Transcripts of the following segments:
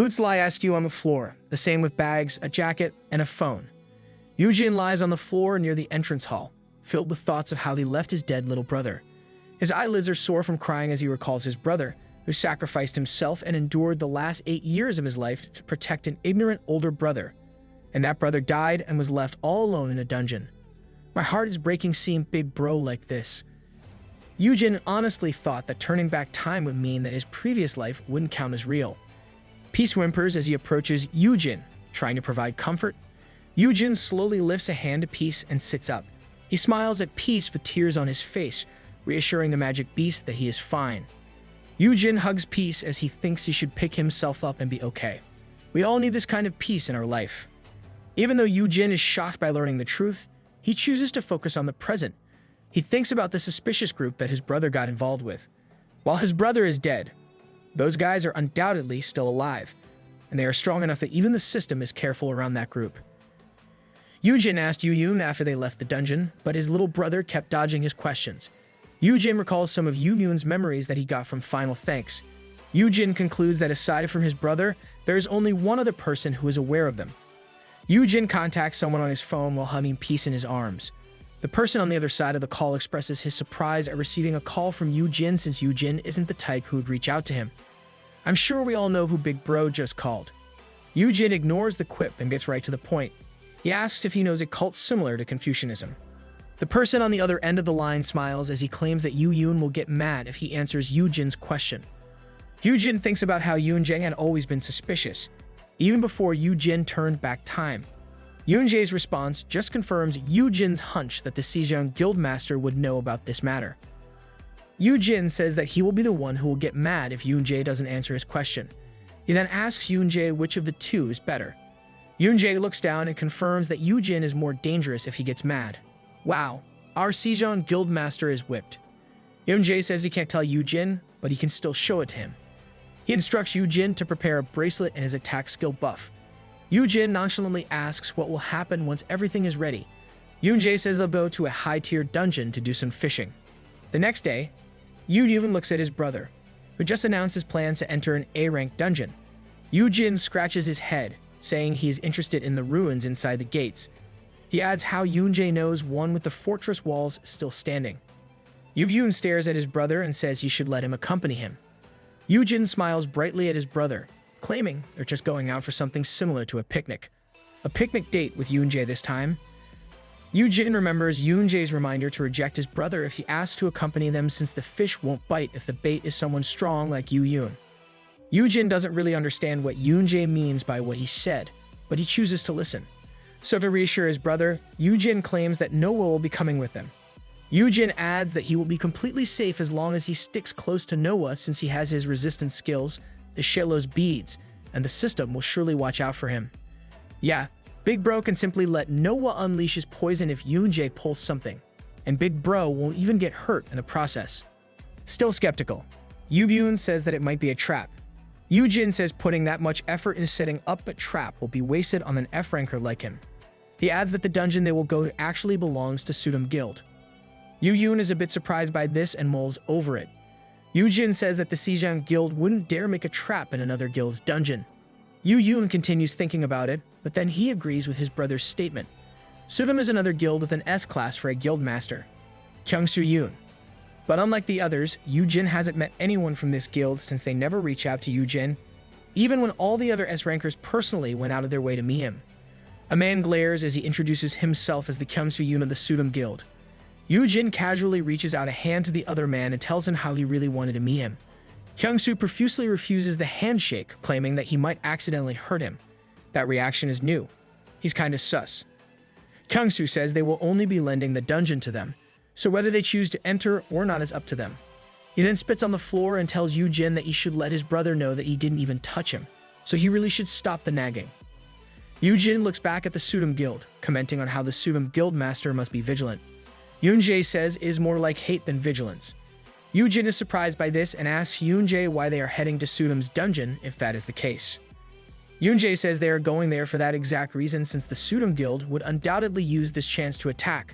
Boots lie askew on the floor, the same with bags, a jacket, and a phone. Yujin lies on the floor near the entrance hall, filled with thoughts of how he left his dead little brother. His eyelids are sore from crying as he recalls his brother, who sacrificed himself and endured the last 8 years of his life to protect an ignorant older brother. And that brother died and was left all alone in a dungeon. My heart is breaking seeing big bro like this. Yujin honestly thought that turning back time would mean that his previous life wouldn't count as real. Peace whimpers as he approaches Yujin, trying to provide comfort. Yujin slowly lifts a hand to Peace and sits up. He smiles at Peace with tears on his face, reassuring the magic beast that he is fine. Yujin hugs Peace as he thinks he should pick himself up and be okay. We all need this kind of peace in our life. Even though Yujin is shocked by learning the truth, he chooses to focus on the present. He thinks about the suspicious group that his brother got involved with. While his brother is dead, those guys are undoubtedly still alive, and they are strong enough that even the system is careful around that group. Yujin asked Yuyun after they left the dungeon, but his little brother kept dodging his questions. Yujin recalls some of Yuyun's memories that he got from Final Thanks. Yujin concludes that aside from his brother, there is only one other person who is aware of them. Yujin contacts someone on his phone while hugging Peace in his arms. The person on the other side of the call expresses his surprise at receiving a call from Yujin since Yujin isn't the type who would reach out to him. I'm sure we all know who Big Bro just called. Yujin ignores the quip and gets right to the point. He asks if he knows a cult similar to Confucianism. The person on the other end of the line smiles as he claims that Yuyun will get mad if he answers Yujin's question. Yujin thinks about how Yunjie had always been suspicious, even before Yujin turned back time. Yunjie's response just confirms Yujin's hunch that the Xizang Guildmaster would know about this matter. Yujin says that he will be the one who will get mad if Yunjie doesn't answer his question. He then asks Yunjie which of the two is better. Yunjie looks down and confirms that Yujin is more dangerous if he gets mad. Wow, our Xizang Guildmaster is whipped. Yunjie says he can't tell Yujin, but he can still show it to him. He instructs Yujin to prepare a bracelet and his attack skill buff. Yujin nonchalantly asks what will happen once everything is ready. Yunjie says they'll go to a high-tier dungeon to do some fishing. The next day, Yujin looks at his brother, who just announced his plans to enter an A-rank dungeon. Yujin scratches his head, saying he is interested in the ruins inside the gates. He adds how Yunjie knows one with the fortress walls still standing. Yujin stares at his brother and says he should let him accompany him. Yujin smiles brightly at his brother, claiming they're just going out for something similar to a picnic. A picnic date with Yunjie this time. Yujin remembers Yunjie's reminder to reject his brother if he asks to accompany them since the fish won't bite if the bait is someone strong like Yuyun. Yujin doesn't really understand what Yunjie means by what he said, but he chooses to listen. So to reassure his brother, Yujin claims that Noah will be coming with them. Yujin adds that he will be completely safe as long as he sticks close to Noah since he has his resistance skills, the Shello's beads, and the system will surely watch out for him. Yeah, Big Bro can simply let Noah unleash his poison if Yunjie pulls something, and Big Bro won't even get hurt in the process. Still skeptical, Yuyun says that it might be a trap. Yujin says putting that much effort in setting up a trap will be wasted on an F-ranker like him. He adds that the dungeon they will go to actually belongs to Sudam Guild. Yuyun is a bit surprised by this and mulls over it. Yujin says that the Xizang Guild wouldn't dare make a trap in another guild's dungeon. Yuyun continues thinking about it, but then he agrees with his brother's statement. Sudam is another guild with an S-class for a guildmaster, Kyungsu Yun. But unlike the others, Yujin hasn't met anyone from this guild since they never reach out to Yujin, even when all the other S-rankers personally went out of their way to meet him. A man glares as he introduces himself as the Kyungsu Yun of the Sudam Guild. Yujin casually reaches out a hand to the other man and tells him how he really wanted to meet him. Kyungsu profusely refuses the handshake, claiming that he might accidentally hurt him. That reaction is new. He's kinda sus. Kyungsu says they will only be lending the dungeon to them, so whether they choose to enter or not is up to them. He then spits on the floor and tells Yujin that he should let his brother know that he didn't even touch him, so he really should stop the nagging. Yujin looks back at the Sudam Guild, commenting on how the Sudam Guildmaster must be vigilant. Yunjie says it is more like hate than vigilance. Yujin is surprised by this and asks Yunjie why they are heading to Sudam's dungeon if that is the case. Yunjie says they are going there for that exact reason since the Sudam Guild would undoubtedly use this chance to attack.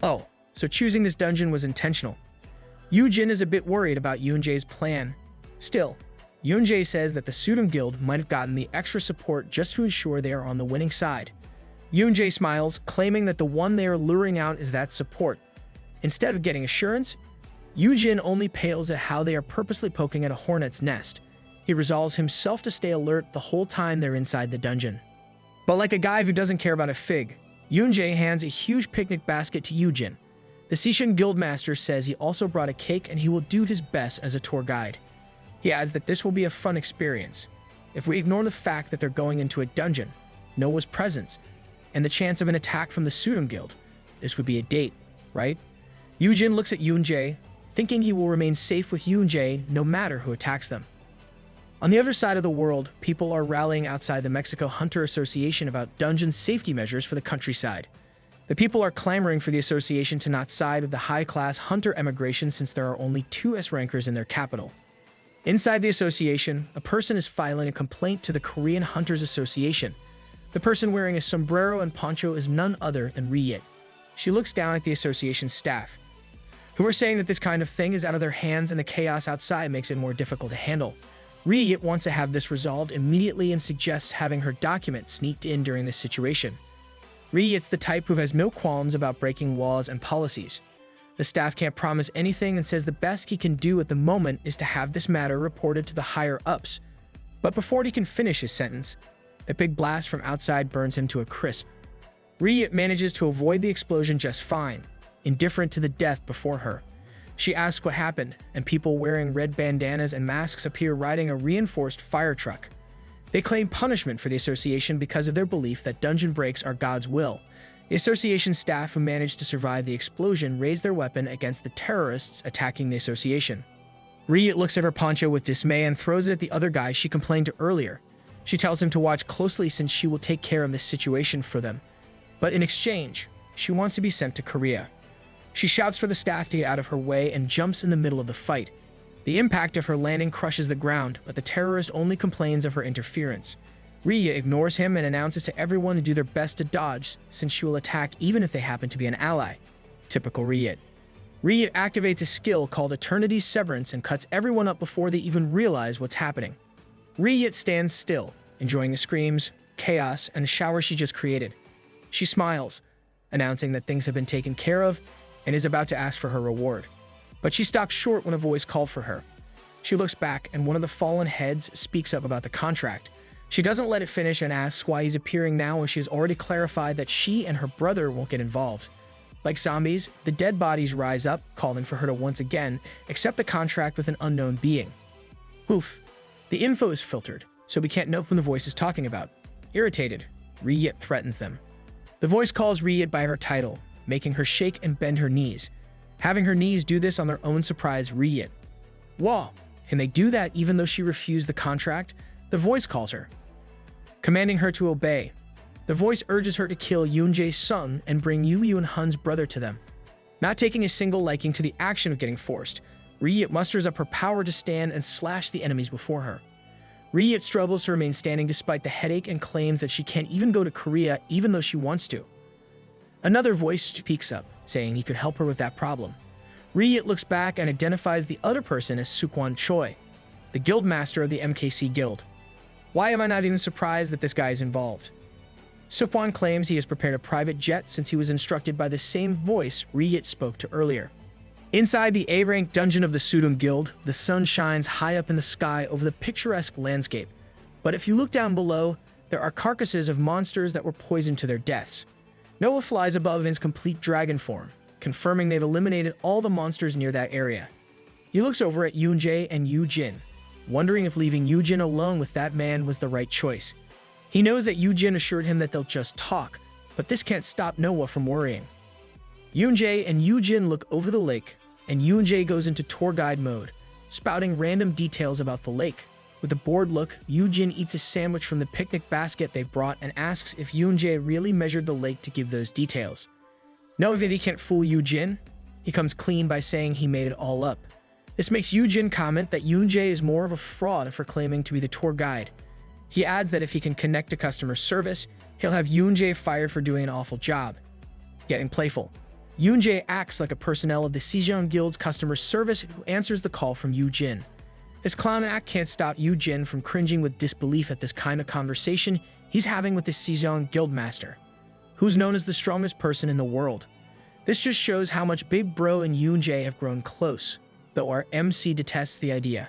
Oh, so choosing this dungeon was intentional. Yujin is a bit worried about Yunjie's plan. Still, Yoon-jae says that the Sudam Guild might have gotten the extra support just to ensure they are on the winning side. Yoon-jae smiles, claiming that the one they are luring out is that support. Instead of getting assurance, Yoo-jin only pales at how they are purposely poking at a hornet's nest. He resolves himself to stay alert the whole time they're inside the dungeon. But like a guy who doesn't care about a fig, Yoon-jae hands a huge picnic basket to Yoo-jin. The Sishin Guildmaster says he also brought a cake and he will do his best as a tour guide. He adds that this will be a fun experience. If we ignore the fact that they're going into a dungeon, Noah's presence, and the chance of an attack from the Sudam Guild, this would be a date, right? Yoo-jin looks at Yoon-jae, thinking he will remain safe with Yoon-jae no matter who attacks them. On the other side of the world, people are rallying outside the Mexico Hunter Association about dungeon safety measures for the countryside. The people are clamoring for the association to not side with the high-class hunter emigration since there are only 2 S-rankers in their capital. Inside the association, a person is filing a complaint to the Korean Hunters Association. The person wearing a sombrero and poncho is none other than Ri-yit. She looks down at the association staff, who are saying that this kind of thing is out of their hands and the chaos outside makes it more difficult to handle. Ri-yit wants to have this resolved immediately and suggests having her document sneaked in during this situation. Ri-yit's the type who has no qualms about breaking laws and policies. The staff can't promise anything and says the best he can do at the moment is to have this matter reported to the higher-ups. But before he can finish his sentence, a big blast from outside burns him to a crisp. Ri-yit manages to avoid the explosion just fine, indifferent to the death before her. She asks what happened, and people wearing red bandanas and masks appear riding a reinforced fire truck. They claim punishment for the association because of their belief that dungeon breaks are God's will. The association staff who managed to survive the explosion raise their weapon against the terrorists attacking the association. Ri-yit looks at her poncho with dismay and throws it at the other guy she complained to earlier. She tells him to watch closely since she will take care of this situation for them. But in exchange, she wants to be sent to Korea. She shouts for the staff to get out of her way and jumps in the middle of the fight. The impact of her landing crushes the ground, but the terrorist only complains of her interference. Ri-yit ignores him and announces to everyone to do their best to dodge, since she will attack even if they happen to be an ally. Typical Ri-yit. Ri-yit activates a skill called Eternity's Severance and cuts everyone up before they even realize what's happening. Ri-yit stands still, enjoying the screams, chaos, and shower she just created. She smiles, announcing that things have been taken care of, and is about to ask for her reward. But she stops short when a voice called for her. She looks back, and one of the fallen heads speaks up about the contract. She doesn't let it finish and asks why he's appearing now when she has already clarified that she and her brother won't get involved. Like zombies, the dead bodies rise up, calling for her to once again accept the contract with an unknown being. Oof. The info is filtered, so we can't know whom the voice is talking about. Irritated, Ri-yit threatens them. The voice calls Ri-yit by her title, making her shake and bend her knees. Having her knees do this on their own surprise Ri-yit. Whoa, can they do that even though she refused the contract? The voice calls her, commanding her to obey. The voice urges her to kill Yoon-jae's son and bring Yoo and Hun's brother to them. Not taking a single liking to the action of getting forced, Ri-yit musters up her power to stand and slash the enemies before her. Ri-yit struggles to remain standing despite the headache and claims that she can't even go to Korea even though she wants to. Another voice speaks up, saying he could help her with that problem. Ri-yit looks back and identifies the other person as Sukwon Choi, the guildmaster of the MKC Guild. Why am I not even surprised that this guy is involved? Sukwon claims he has prepared a private jet since he was instructed by the same voice Ri-yit spoke to earlier. Inside the A-rank dungeon of the Sudam Guild, the sun shines high up in the sky over the picturesque landscape. But if you look down below, there are carcasses of monsters that were poisoned to their deaths. Noah flies above in his complete dragon form, confirming they've eliminated all the monsters near that area. He looks over at Yoon-jae and Yoo-jin, wondering if leaving Yoo-jin alone with that man was the right choice. He knows that Yoo-jin assured him that they'll just talk, but this can't stop Noah from worrying. Yoon-jae and Yoo-jin look over the lake, and Yoon-jae goes into tour guide mode, spouting random details about the lake. With a bored look, Yoo-jin eats a sandwich from the picnic basket they brought and asks if Yoon-jae really measured the lake to give those details. Knowing that he can't fool Yoo-jin, he comes clean by saying he made it all up. This makes Yoo-jin comment that Yoon-jae is more of a fraud for claiming to be the tour guide. He adds that if he can connect to customer service, he'll have Yoon-jae fired for doing an awful job. Getting playful, Yoon-jae acts like a personnel of the Sejong Guild's customer service who answers the call from Yoo-jin. This clown act can't stop Yu Jin from cringing with disbelief at this kind of conversation he's having with the Sejong Guildmaster, who's known as the strongest person in the world. This just shows how much Big Bro and Yoon Jae have grown close, though our MC detests the idea.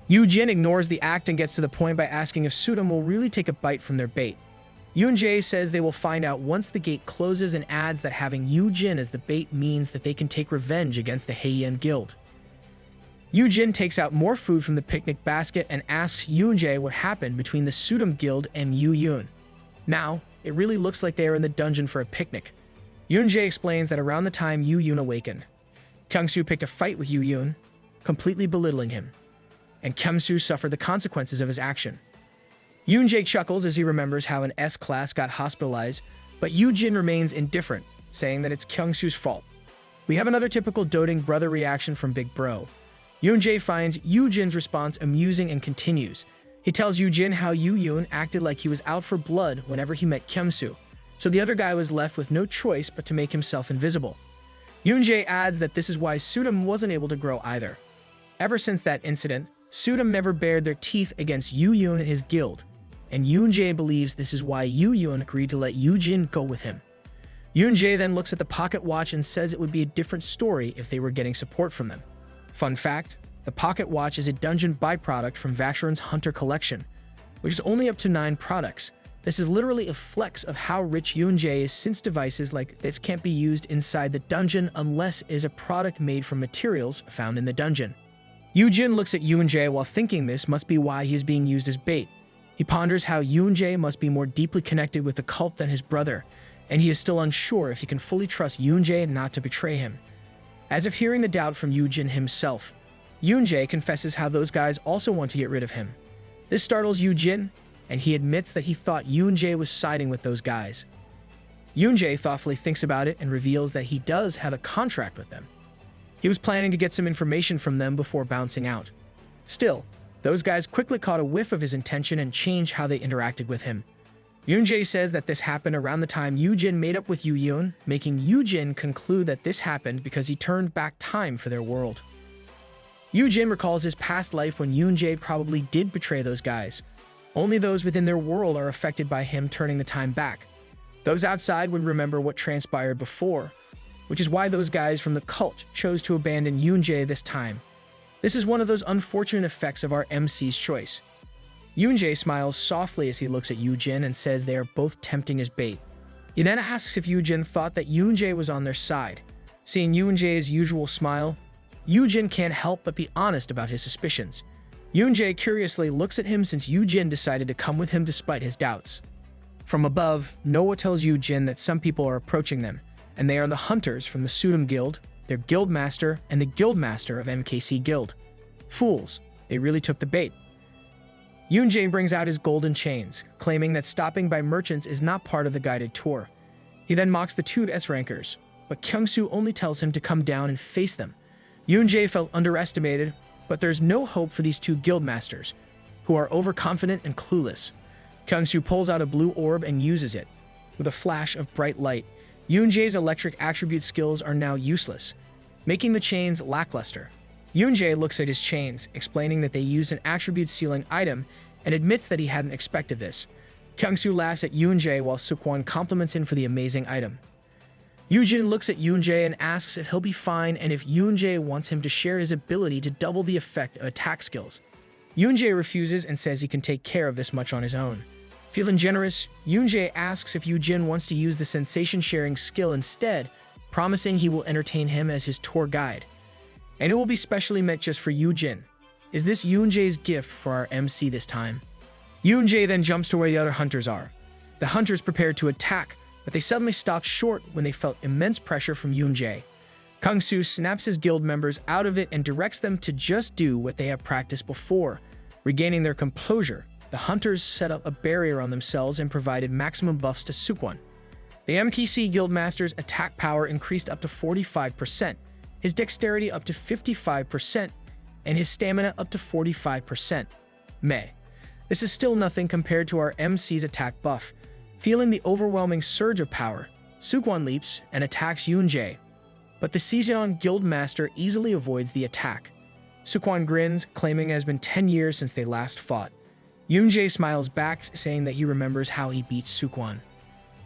Yu Jin ignores the act and gets to the point by asking if Sudam will really take a bite from their bait. Yoon Jae says they will find out once the gate closes and adds that having Yu Jin as the bait means that they can take revenge against the Heian Guild. Yu Jin takes out more food from the picnic basket and asks Yoon Jae what happened between the Sudam Guild and Yu Yun. Now, it really looks like they are in the dungeon for a picnic. Yoon Jae explains that around the time Yu Yun awakened, Kyung-soo picked a fight with Yu Yun, completely belittling him, and Kyung-soo suffered the consequences of his action. Yoon Jae chuckles as he remembers how an S-class got hospitalized, but Yu Jin remains indifferent, saying that it's Kyung-soo's fault. We have another typical doting brother reaction from Big Bro. Yoon Jae finds Yu Jin's response amusing and continues. He tells Yu Jin how Yu Yun acted like he was out for blood whenever he met Kyung-soo, so the other guy was left with no choice but to make himself invisible. Yoon Jae adds that this is why Sudam wasn't able to grow either. Ever since that incident, Sudam never bared their teeth against Yu Yun and his guild, and Yoon Jae believes this is why Yu Yun agreed to let Yu Jin go with him. Yoon Jae then looks at the pocket watch and says it would be a different story if they were getting support from them. Fun fact, the pocket watch is a dungeon byproduct from Vacheron's Hunter collection, which is only up to 9 products. This is literally a flex of how rich Yoon Jae is, since devices like this can't be used inside the dungeon unless it is a product made from materials found in the dungeon. Yu Jin looks at Yoon Jae while thinking this must be why he is being used as bait. He ponders how Yoon Jae must be more deeply connected with the cult than his brother, and he is still unsure if he can fully trust Yoon Jae not to betray him. As if hearing the doubt from Yu Jin himself, Yoon Jae confesses how those guys also want to get rid of him. This startles Yu Jin, and he admits that he thought Yoon Jae was siding with those guys. Yoon Jae thoughtfully thinks about it and reveals that he does have a contract with them. He was planning to get some information from them before bouncing out. Still, those guys quickly caught a whiff of his intention and changed how they interacted with him. Yoon Jae says that this happened around the time Yu Jin made up with Yu Yun, making Yu Jin conclude that this happened because he turned back time for their world. Yu Jin recalls his past life when Yoon Jae probably did betray those guys. Only those within their world are affected by him turning the time back. Those outside would remember what transpired before, which is why those guys from the cult chose to abandon Yoon Jae this time. This is one of those unfortunate effects of our MC's choice. Yoon Jae smiles softly as he looks at Yu Jin and says they are both tempting as bait. He then asks if Yu Jin thought that Yoon Jae was on their side. Seeing Yoon Jae's usual smile, Yu Jin can't help but be honest about his suspicions. Yoon Jae curiously looks at him since Yu Jin decided to come with him despite his doubts. From above, Noah tells Yu Jin that some people are approaching them, and they are the hunters from the Sudam Guild, their guild master, and the guild master of MKC Guild. Fools, they really took the bait. Yoon Jae brings out his golden chains, claiming that stopping by merchants is not part of the guided tour. He then mocks the two S-rankers, but Kyung-soo only tells him to come down and face them. Yoon Jae felt underestimated, but there's no hope for these two guild masters, who are overconfident and clueless. Kyung-soo pulls out a blue orb and uses it. With a flash of bright light, Yoon Jae's electric attribute skills are now useless, making the chains lackluster. Yoon Jae looks at his chains, explaining that they used an attribute sealing item, and admits that he hadn't expected this. Kyung-soo laughs at Yoon Jae while Seokwon compliments him for the amazing item. Yu Jin looks at Yoon Jae and asks if he'll be fine and if Yoon Jae wants him to share his ability to double the effect of attack skills. Yoon Jae refuses and says he can take care of this much on his own. Feeling generous, Yoon Jae asks if Yu Jin wants to use the sensation-sharing skill instead, promising he will entertain him as his tour guide. And it will be specially meant just for Yu Jin. Is this Yoon Jae's gift for our MC this time? Yoon Jae then jumps to where the other hunters are. The hunters prepare to attack, but they suddenly stop short when they felt immense pressure from Yoon Jae. Kyung-soo snaps his guild members out of it and directs them to just do what they have practiced before. Regaining their composure, the hunters set up a barrier on themselves and provided maximum buffs to Seokwon. The MKC Guildmaster's attack power increased up to 45%, his dexterity up to 55%, and his stamina up to 45%. Meh. This is still nothing compared to our MC's attack buff. Feeling the overwhelming surge of power, Seokwon leaps and attacks Yoon Jae, but the Sejong Guildmaster easily avoids the attack. Sukwon grins, claiming it has been 10 years since they last fought. Yoonjae smiles back, saying that he remembers how he beat Sukwon.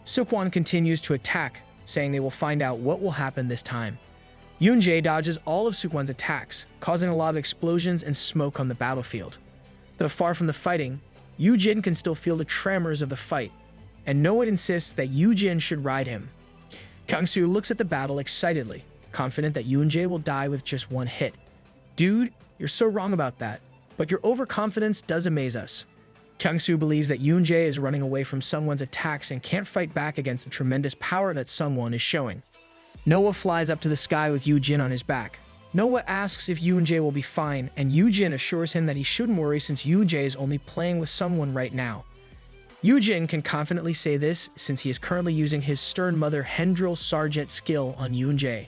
Sukwon continues to attack, saying they will find out what will happen this time. Yoonjae dodges all of Sukwon's attacks, causing a lot of explosions and smoke on the battlefield. Though far from the fighting, Yoojin can still feel the tremors of the fight, and Noah insists that Yoojin should ride him. Kyungsoo looks at the battle excitedly, confident that Yoonjae will die with just one hit. Dude, you're so wrong about that, but your overconfidence does amaze us. Kyungsoo believes that Yoonjae is running away from Sungwon's attacks and can't fight back against the tremendous power that Sungwon is showing. Noah flies up to the sky with Yoojin on his back. Noah asks if Yoonjae will be fine, and Yoojin assures him that he shouldn't worry since Yoonjae is only playing with someone right now. Yoojin can confidently say this since he is currently using his Stern Mother Hendril Sergeant skill on Yoonjae.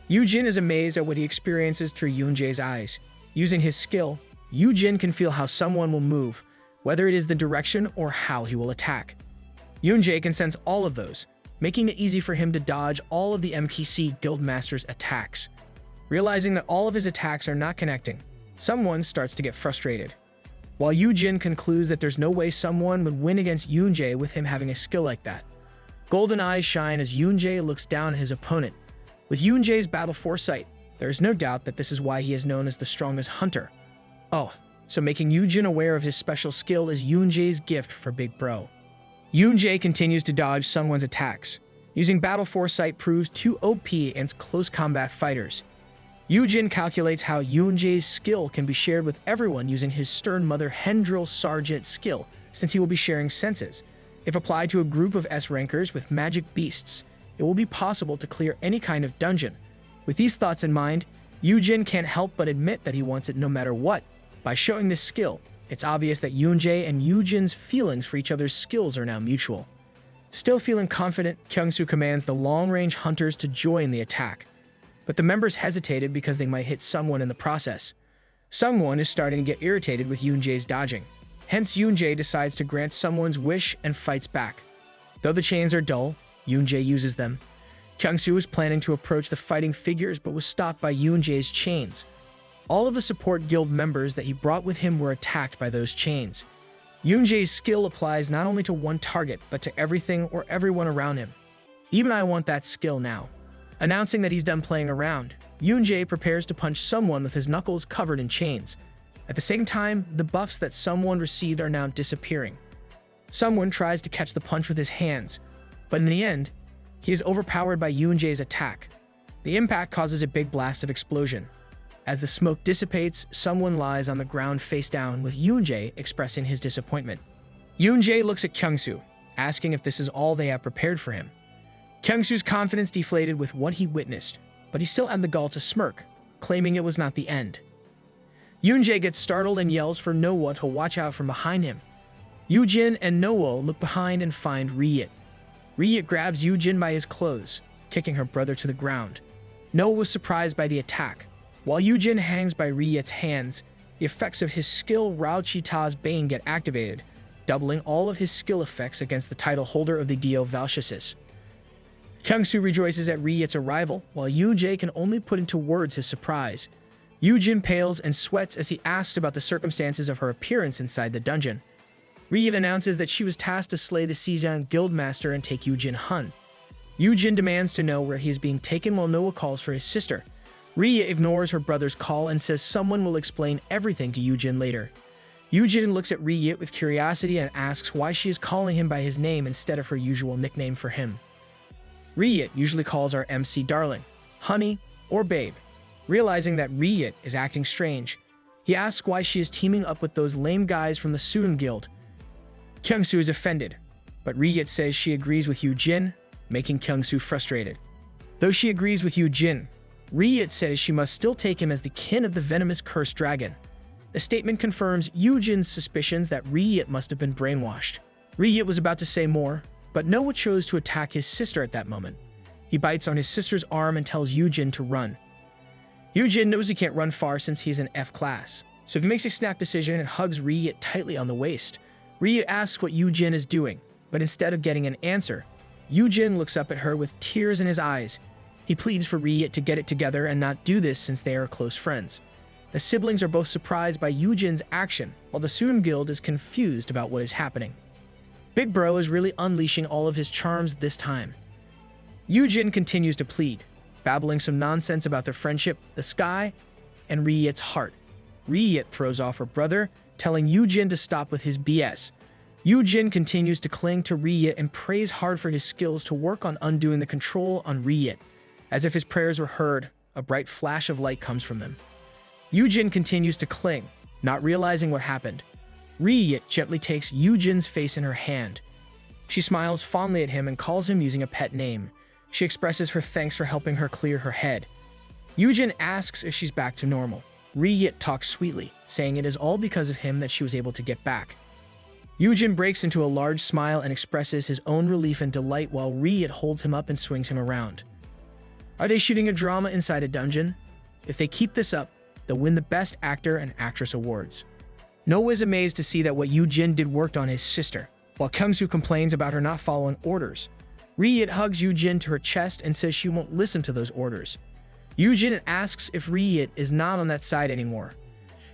Yoojin is amazed at what he experiences through Yoonjae's eyes. Using his skill, Yoojin can feel how someone will move, whether it is the direction or how he will attack. Yoonjae can sense all of those, making it easy for him to dodge all of the MPC Guildmaster's attacks. Realizing that all of his attacks are not connecting, someone starts to get frustrated. While Yoojin concludes that there's no way someone would win against Yoonjae with him having a skill like that. Golden eyes shine as Yoonjae looks down at his opponent. With Yoonjae's battle foresight, there is no doubt that this is why he is known as the strongest hunter. Oh, so making Yoojin aware of his special skill is Yoonjae's gift for Big Bro. Yoonjae continues to dodge Sungwon's attacks. Using battle foresight proves too OP against close combat fighters. Yoojin calculates how Yoonjae's skill can be shared with everyone using his Stern Mother Hendril Sergeant skill, since he will be sharing senses. If applied to a group of S-rankers with magic beasts, it will be possible to clear any kind of dungeon. With these thoughts in mind, Yoojin can't help but admit that he wants it no matter what. By showing this skill, it's obvious that Yoonjae and Yoojin's feelings for each other's skills are now mutual. Still feeling confident, Kyungsoo commands the long-range hunters to join the attack. But the members hesitated because they might hit someone in the process. Someone is starting to get irritated with Yoonjae's dodging. Hence, Yoonjae decides to grant someone's wish and fights back. Though the chains are dull, Yoonjae uses them. Kyungsoo was planning to approach the fighting figures but was stopped by Yoonjae's chains. All of the support guild members that he brought with him were attacked by those chains. Yoonjae's skill applies not only to one target, but to everything or everyone around him. Even I want that skill now. Announcing that he's done playing around, Yoonjae prepares to punch someone with his knuckles covered in chains. At the same time, the buffs that someone received are now disappearing. Someone tries to catch the punch with his hands, but in the end, he is overpowered by Yoonjae's attack. The impact causes a big blast of explosion. As the smoke dissipates, someone lies on the ground face down with Yoonjae expressing his disappointment. Yoonjae looks at Kyungsoo, asking if this is all they have prepared for him. Kyungsoo's confidence deflated with what he witnessed, but he still had the gall to smirk, claiming it was not the end. Yoonjae gets startled and yells for Noah to watch out from behind him. Yoojin and Noah look behind and find Ryit. Ryit grabs Yoojin by his clothes, kicking her brother to the ground. Noah was surprised by the attack. While Yoojin hangs by Ryit's hands, the effects of his skill Rao Chita's Bane get activated, doubling all of his skill effects against the title holder of the Dio Valchasis. Kyungsoo rejoices at Ryit's arrival, while Yoonjae can only put into words his surprise. Yoojin pales and sweats as he asks about the circumstances of her appearance inside the dungeon. Ryit announces that she was tasked to slay the Sejong Guildmaster and take Yoojin Hun. Yoojin demands to know where he is being taken while Noah calls for his sister. Ryit ignores her brother's call and says someone will explain everything to Yoojin later. Yoojin looks at Ryit with curiosity and asks why she is calling him by his name instead of her usual nickname for him. Ryit usually calls our MC darling, honey, or babe. Realizing that Ryit is acting strange, he asks why she is teaming up with those lame guys from the Sudam Guild. Kyungsoo is offended, but Ryit says she agrees with Yoojin, making Kyungsoo frustrated. Though she agrees with Yoojin, Ryit says she must still take him as the kin of the venomous cursed dragon. The statement confirms Yoojin's suspicions that Ryit must have been brainwashed. Ryit was about to say more, but Noah chose to attack his sister at that moment. He bites on his sister's arm and tells Yoojin to run. Yoojin knows he can't run far since he's in F class, so he makes a snap decision and hugs Ryit tightly on the waist. Ryit asks what Yoojin is doing, but instead of getting an answer, Yoojin looks up at her with tears in his eyes. He pleads for Ryit to get it together and not do this since they are close friends. The siblings are both surprised by Yujin's action, while the Sunim Guild is confused about what is happening. Big Bro is really unleashing all of his charms this time. Yujin continues to plead, babbling some nonsense about their friendship, the sky, and Riyit's heart. Riyit throws off her brother, telling Yujin to stop with his BS. Yujin continues to cling to Riyit and prays hard for his skills to work on undoing the control on Riyit. As if his prayers were heard, a bright flash of light comes from them. Yujin continues to cling, not realizing what happened. Riyit gently takes Yujin's face in her hand. She smiles fondly at him and calls him using a pet name. She expresses her thanks for helping her clear her head. Yujin asks if she's back to normal. Riyit talks sweetly, saying it is all because of him that she was able to get back. Yujin breaks into a large smile and expresses his own relief and delight while Riyit holds him up and swings him around. Are they shooting a drama inside a dungeon? If they keep this up, they'll win the Best Actor and Actress awards. Noah is amazed to see that what Yujin did worked on his sister, while Kyungsu complains about her not following orders. Riyit hugs Yujin to her chest and says she won't listen to those orders. Yujin asks if Riyit is not on that side anymore.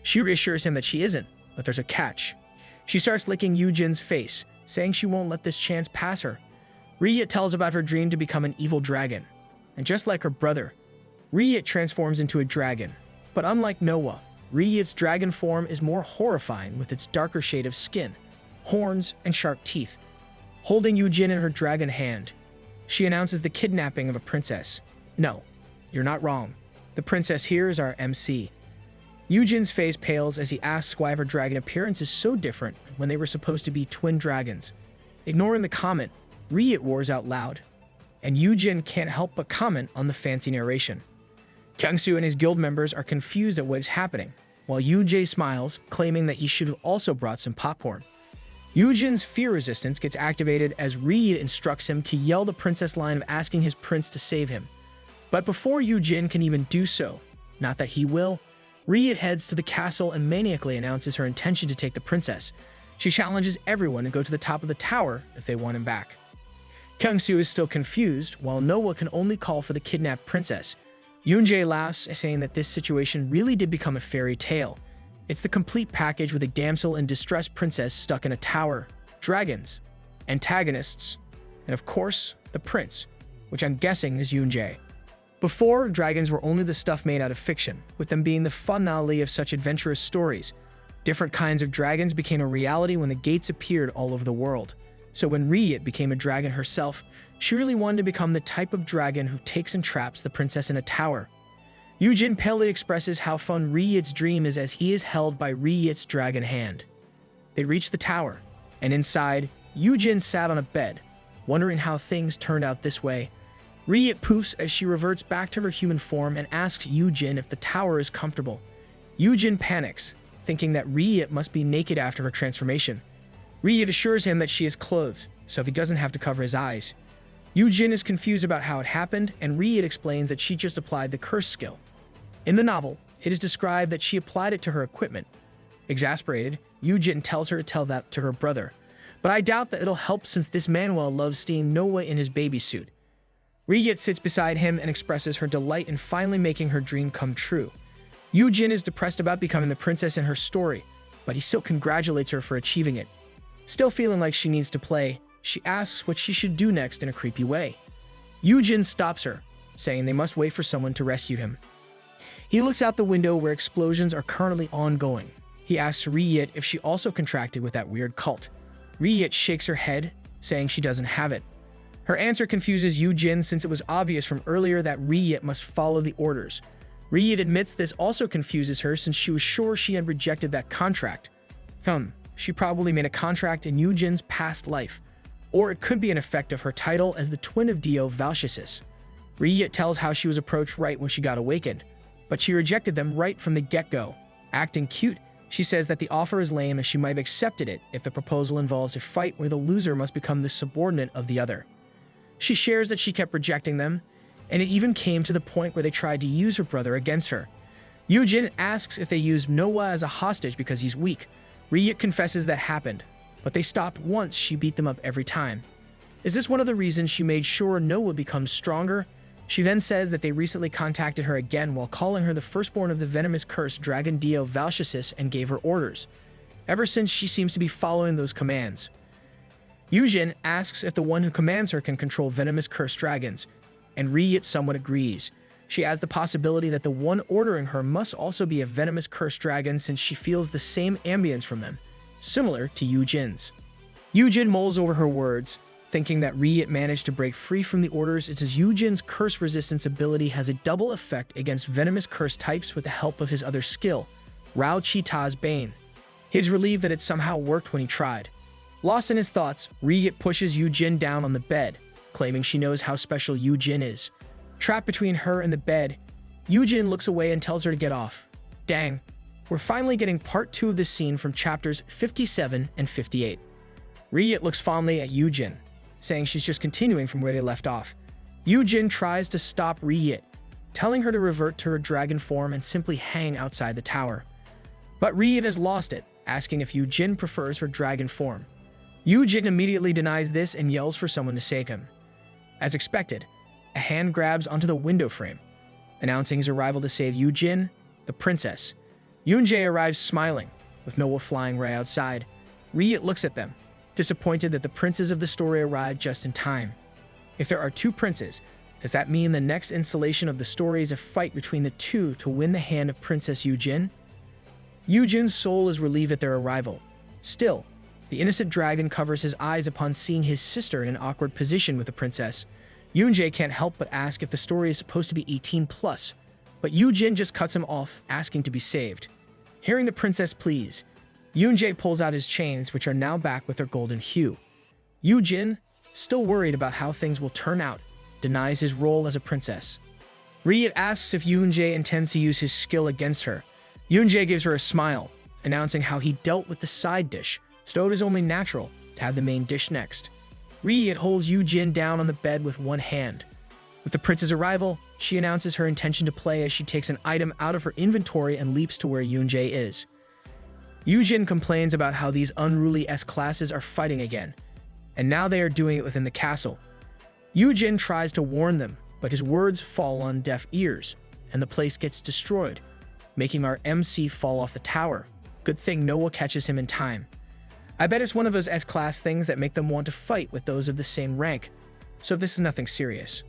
She reassures him that she isn't, but there's a catch. She starts licking Yujin's face, saying she won't let this chance pass her. Riyit tells about her dream to become an evil dragon. And just like her brother, Riyit transforms into a dragon. But unlike Noah, Riyit's dragon form is more horrifying with its darker shade of skin, horns, and sharp teeth. Holding Yujin in her dragon hand, she announces the kidnapping of a princess. No, you're not wrong. The princess here is our MC. Yujin's face pales as he asks why her dragon appearance is so different when they were supposed to be twin dragons. Ignoring the comment, Riyit roars out loud, and Yujin can't help but comment on the fancy narration. Kyungsu and his guild members are confused at what is happening, while Yujin smiles, claiming that he should have also brought some popcorn. Yujin's fear resistance gets activated as Riyit instructs him to yell the princess line of asking his prince to save him. But before Yujin can even do so, not that he will, Riyit heads to the castle and maniacally announces her intention to take the princess. She challenges everyone to go to the top of the tower if they want him back. Kyungsu is still confused, while Noah can only call for the kidnapped princess. Yoonjae laughs, saying that this situation really did become a fairy tale. It's the complete package with a damsel in distress princess stuck in a tower, dragons, antagonists, and of course, the prince, which I'm guessing is Yoonjae. Before, dragons were only the stuff made out of fiction, with them being the finale of such adventurous stories. Different kinds of dragons became a reality when the gates appeared all over the world. So when Riyit became a dragon herself, she really wanted to become the type of dragon who takes and traps the princess in a tower. Yujin palely expresses how fun Riyit's dream is as he is held by Riyit's dragon hand. They reach the tower, and inside, Yujin sat on a bed, wondering how things turned out this way. Riyit poofs as she reverts back to her human form and asks Yujin if the tower is comfortable. Yujin panics, thinking that Riyit must be naked after her transformation. Riyit assures him that she is clothed, so he doesn't have to cover his eyes. Yujin is confused about how it happened, and Riyit explains that she just applied the curse skill. In the novel, it is described that she applied it to her equipment. Exasperated, Yujin tells her to tell that to her brother, but I doubt that it'll help since this Manuel loves seeing Noah in his baby suit. Riyit sits beside him and expresses her delight in finally making her dream come true. Yujin is depressed about becoming the princess in her story, but he still congratulates her for achieving it. Still feeling like she needs to play, she asks what she should do next in a creepy way. Yujin stops her, saying they must wait for someone to rescue him. He looks out the window where explosions are currently ongoing. He asks Riyit if she also contracted with that weird cult. Riyit shakes her head, saying she doesn't have it. Her answer confuses Yujin since it was obvious from earlier that Riyit must follow the orders. Riyit admits this also confuses her since she was sure she had rejected that contract. She probably made a contract in Yujin's past life, or it could be an effect of her title as the twin of Dio Valchisis. Riyit tells how she was approached right when she got awakened, but she rejected them right from the get-go. Acting cute, she says that the offer is lame as she might have accepted it if the proposal involves a fight where the loser must become the subordinate of the other. She shares that she kept rejecting them, and it even came to the point where they tried to use her brother against her. Yujin asks if they used Noah as a hostage because he's weak. Riyit confesses that happened, but they stopped once she beat them up every time. Is this one of the reasons she made sure Noah becomes stronger? She then says that they recently contacted her again while calling her the firstborn of the venomous cursed dragon Dio Valchasis and gave her orders. Ever since, she seems to be following those commands. Yujin asks if the one who commands her can control venomous cursed dragons, and Ri somewhat agrees. She adds the possibility that the one ordering her must also be a venomous cursed dragon since she feels the same ambience from them, similar to Yujin's. Yujin mulls over her words, thinking that Ri managed to break free from the orders. It says Yujin's curse resistance ability has a double effect against venomous curse types with the help of his other skill, Rao Chi Ta's Bane. He's relieved that it somehow worked when he tried. Lost in his thoughts, Ri pushes Yujin down on the bed, claiming she knows how special Yujin is. Trapped between her and the bed, Yujin looks away and tells her to get off. Dang, we're finally getting part 2 of this scene from chapters 57 and 58. Ri looks fondly at Yujin, saying she's just continuing from where they left off. Yujin tries to stop Ri, telling her to revert to her dragon form and simply hang outside the tower. But Ri has lost it, asking if Yujin prefers her dragon form. Yujin immediately denies this and yells for someone to save him. As expected, a hand grabs onto the window frame, announcing his arrival to save Yujin, the princess. Yunjae arrives smiling, with Noah flying right outside. Ri looks at them, disappointed that the princes of the story arrived just in time. If there are 2 princes, does that mean the next installation of the story is a fight between the 2 to win the hand of Princess Yujin? Yujin's soul is relieved at their arrival. Still, the innocent dragon covers his eyes upon seeing his sister in an awkward position with the princess. Yunjae can't help but ask if the story is supposed to be 18+, but Yujin just cuts him off, asking to be saved. Hearing the princess please, Yunjae pulls out his chains, which are now back with their golden hue. Yujin, still worried about how things will turn out, denies his role as a princess. Ri asks if Yunjae intends to use his skill against her. Yunjae gives her a smile, announcing how he dealt with the side dish, so it is only natural to have the main dish next. Ri holds Yujin down on the bed with one hand. With the prince's arrival, she announces her intention to play as she takes an item out of her inventory and leaps to where Yunjae is. Yujin complains about how these unruly S-classes are fighting again, and now they are doing it within the castle. Yujin tries to warn them, but his words fall on deaf ears, and the place gets destroyed, making our MC fall off the tower. Good thing Noah catches him in time. I bet it's one of those S-class things that make them want to fight with those of the same rank, so this is nothing serious.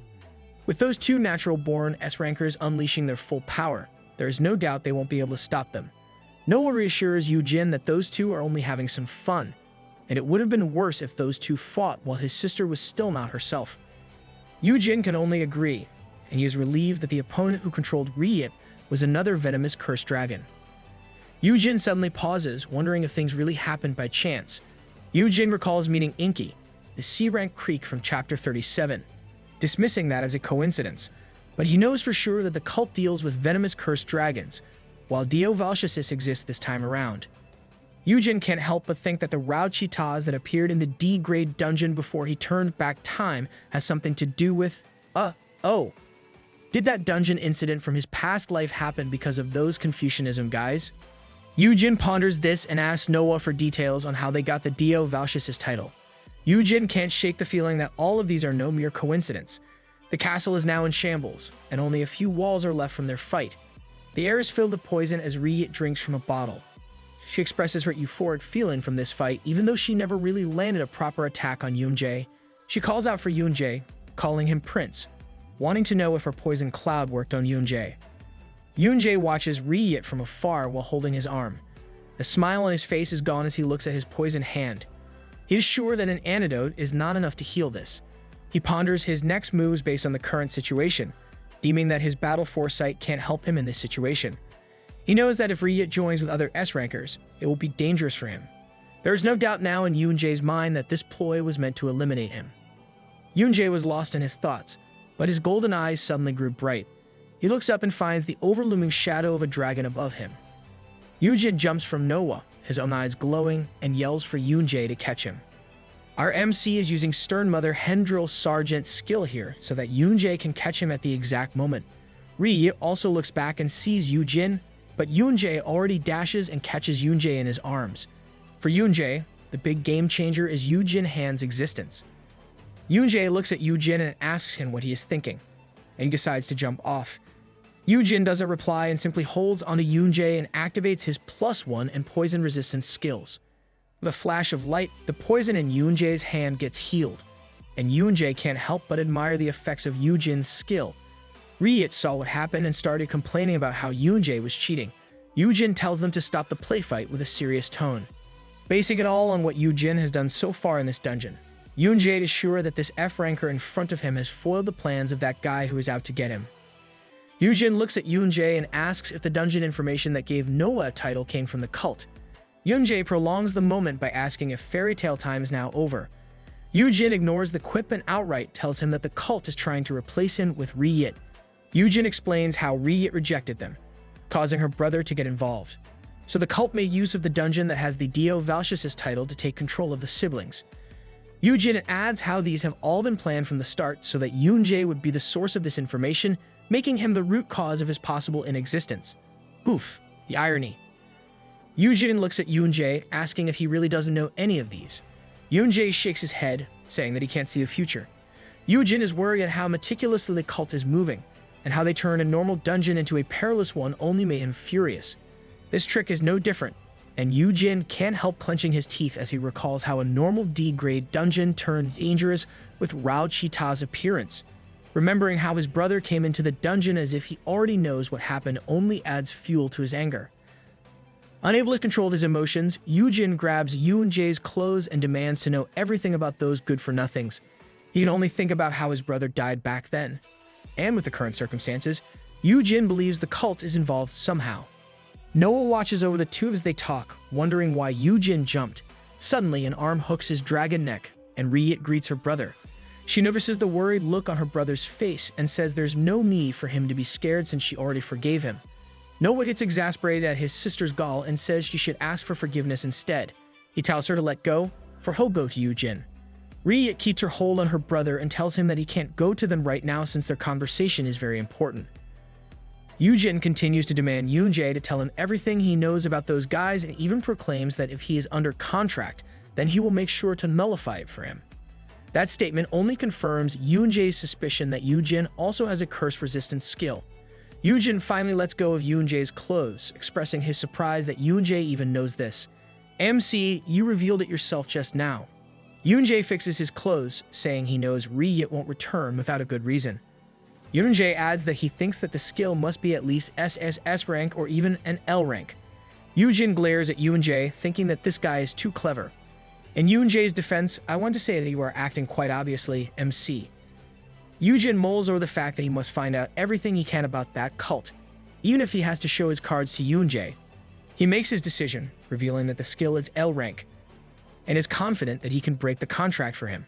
With those 2 natural-born S-rankers unleashing their full power, there is no doubt they won't be able to stop them. Noah reassures Yujin that those 2 are only having some fun, and it would have been worse if those 2 fought while his sister was still not herself. Yujin can only agree, and he is relieved that the opponent who controlled Ri was another venomous cursed dragon. Yujin suddenly pauses, wondering if things really happened by chance. Yujin recalls meeting Inky, the C-rank Creek from chapter 37, dismissing that as a coincidence, but he knows for sure that the cult deals with venomous cursed dragons, while Dio Valchasis exists this time around. Yujin can't help but think that the Rao Chi Tas that appeared in the D-grade dungeon before he turned back time has something to do with, did that dungeon incident from his past life happen because of those Confucianism guys? Yujin ponders this and asks Noah for details on how they got the Dio Valchasis title. Yujin can't shake the feeling that all of these are no mere coincidence. The castle is now in shambles, and only a few walls are left from their fight. The air is filled with poison as Ri drinks from a bottle. She expresses her euphoric feeling from this fight, even though she never really landed a proper attack on Yunjae. She calls out for Yunjae, calling him Prince, wanting to know if her poison cloud worked on Yunjae. Yunjae watches Ri from afar while holding his arm. The smile on his face is gone as he looks at his poisoned hand. He is sure that an antidote is not enough to heal this. He ponders his next moves based on the current situation, deeming that his battle foresight can't help him in this situation. He knows that if Ri joins with other S-rankers, it will be dangerous for him. There is no doubt now in Yunjae's mind that this ploy was meant to eliminate him. Yunjae was lost in his thoughts, but his golden eyes suddenly grew bright. He looks up and finds the overlooming shadow of a dragon above him. Yujin jumps from Noah, his own eyes glowing, and yells for Yunjae to catch him. Our MC is using Stern Mother Hendril Sargent's skill here so that Yunjae can catch him at the exact moment. Ri also looks back and sees Yujin, but Yunjae already dashes and catches Yunjae in his arms. For Yunjae, the big game changer is Yujin Han's existence. Yunjae looks at Yujin and asks him what he is thinking. and he decides to jump off. Yujin doesn't reply and simply holds onto Yoonjae and activates his +1 and poison resistance skills. With a flash of light, the poison in Yoonjae's hand gets healed, and Yoonjae can't help but admire the effects of Yujin's skill. Ryit saw what happened and started complaining about how Yoonjae was cheating. Yujin tells them to stop the play fight with a serious tone. Basing it all on what Yujin has done so far in this dungeon, Yoonjae is sure that this F-ranker in front of him has foiled the plans of that guy who is out to get him. Yujin looks at Yoonjae and asks if the dungeon information that gave Noah a title came from the cult. Yoonjae prolongs the moment by asking if fairy tale time is now over. Yujin ignores the quip and outright tells him that the cult is trying to replace him with Ryit. Yujin explains how Ryit rejected them, causing her brother to get involved. So the cult made use of the dungeon that has the Dio Valsius' title to take control of the siblings. Yujin adds how these have all been planned from the start so that Yoonjae would be the source of this information, making him the root cause of his possible inexistence. Oof, the irony. Yujin looks at Yoonjae, asking if he really doesn't know any of these. Yoonjae shakes his head, saying that he can't see the future. Yujin is worried at how meticulously the cult is moving, and how they turn a normal dungeon into a perilous one only made him furious. This trick is no different, and Yujin can't help clenching his teeth as he recalls how a normal D-grade dungeon turned dangerous with Rao Chita's appearance. Remembering how his brother came into the dungeon as if he already knows what happened only adds fuel to his anger. Unable to control his emotions, Yujin grabs Yoonjae's clothes and demands to know everything about those good-for-nothings. He can only think about how his brother died back then. And with the current circumstances, Yujin believes the cult is involved somehow. Noah watches over the two as they talk, wondering why Yujin jumped. Suddenly, an arm hooks his dragon neck, and Ryit greets her brother. She notices the worried look on her brother's face and says there's no need for him to be scared since she already forgave him. Noah gets exasperated at his sister's gall and says she should ask for forgiveness instead. He tells her to let go, for he'll go to Yujin. Ryit keeps her hold on her brother and tells him that he can't go to them right now since their conversation is very important. Yujin continues to demand Yoonjae to tell him everything he knows about those guys and even proclaims that if he is under contract, then he will make sure to nullify it for him. That statement only confirms Yoonjae's suspicion that Yujin also has a curse-resistant skill. Yujin finally lets go of Yoonjae's clothes, expressing his surprise that Yoonjae even knows this. MC, you revealed it yourself just now. Yoonjae fixes his clothes, saying he knows Ryit won't return without a good reason. Yoonjae adds that he thinks that the skill must be at least SSS rank or even an L rank. Yujin glares at Yoonjae, thinking that this guy is too clever. In Yoonjae's defense, I want to say that you are acting quite obviously, MC. Yujin mulls over the fact that he must find out everything he can about that cult, even if he has to show his cards to Yoonjae. He makes his decision, revealing that the skill is L rank, and is confident that he can break the contract for him.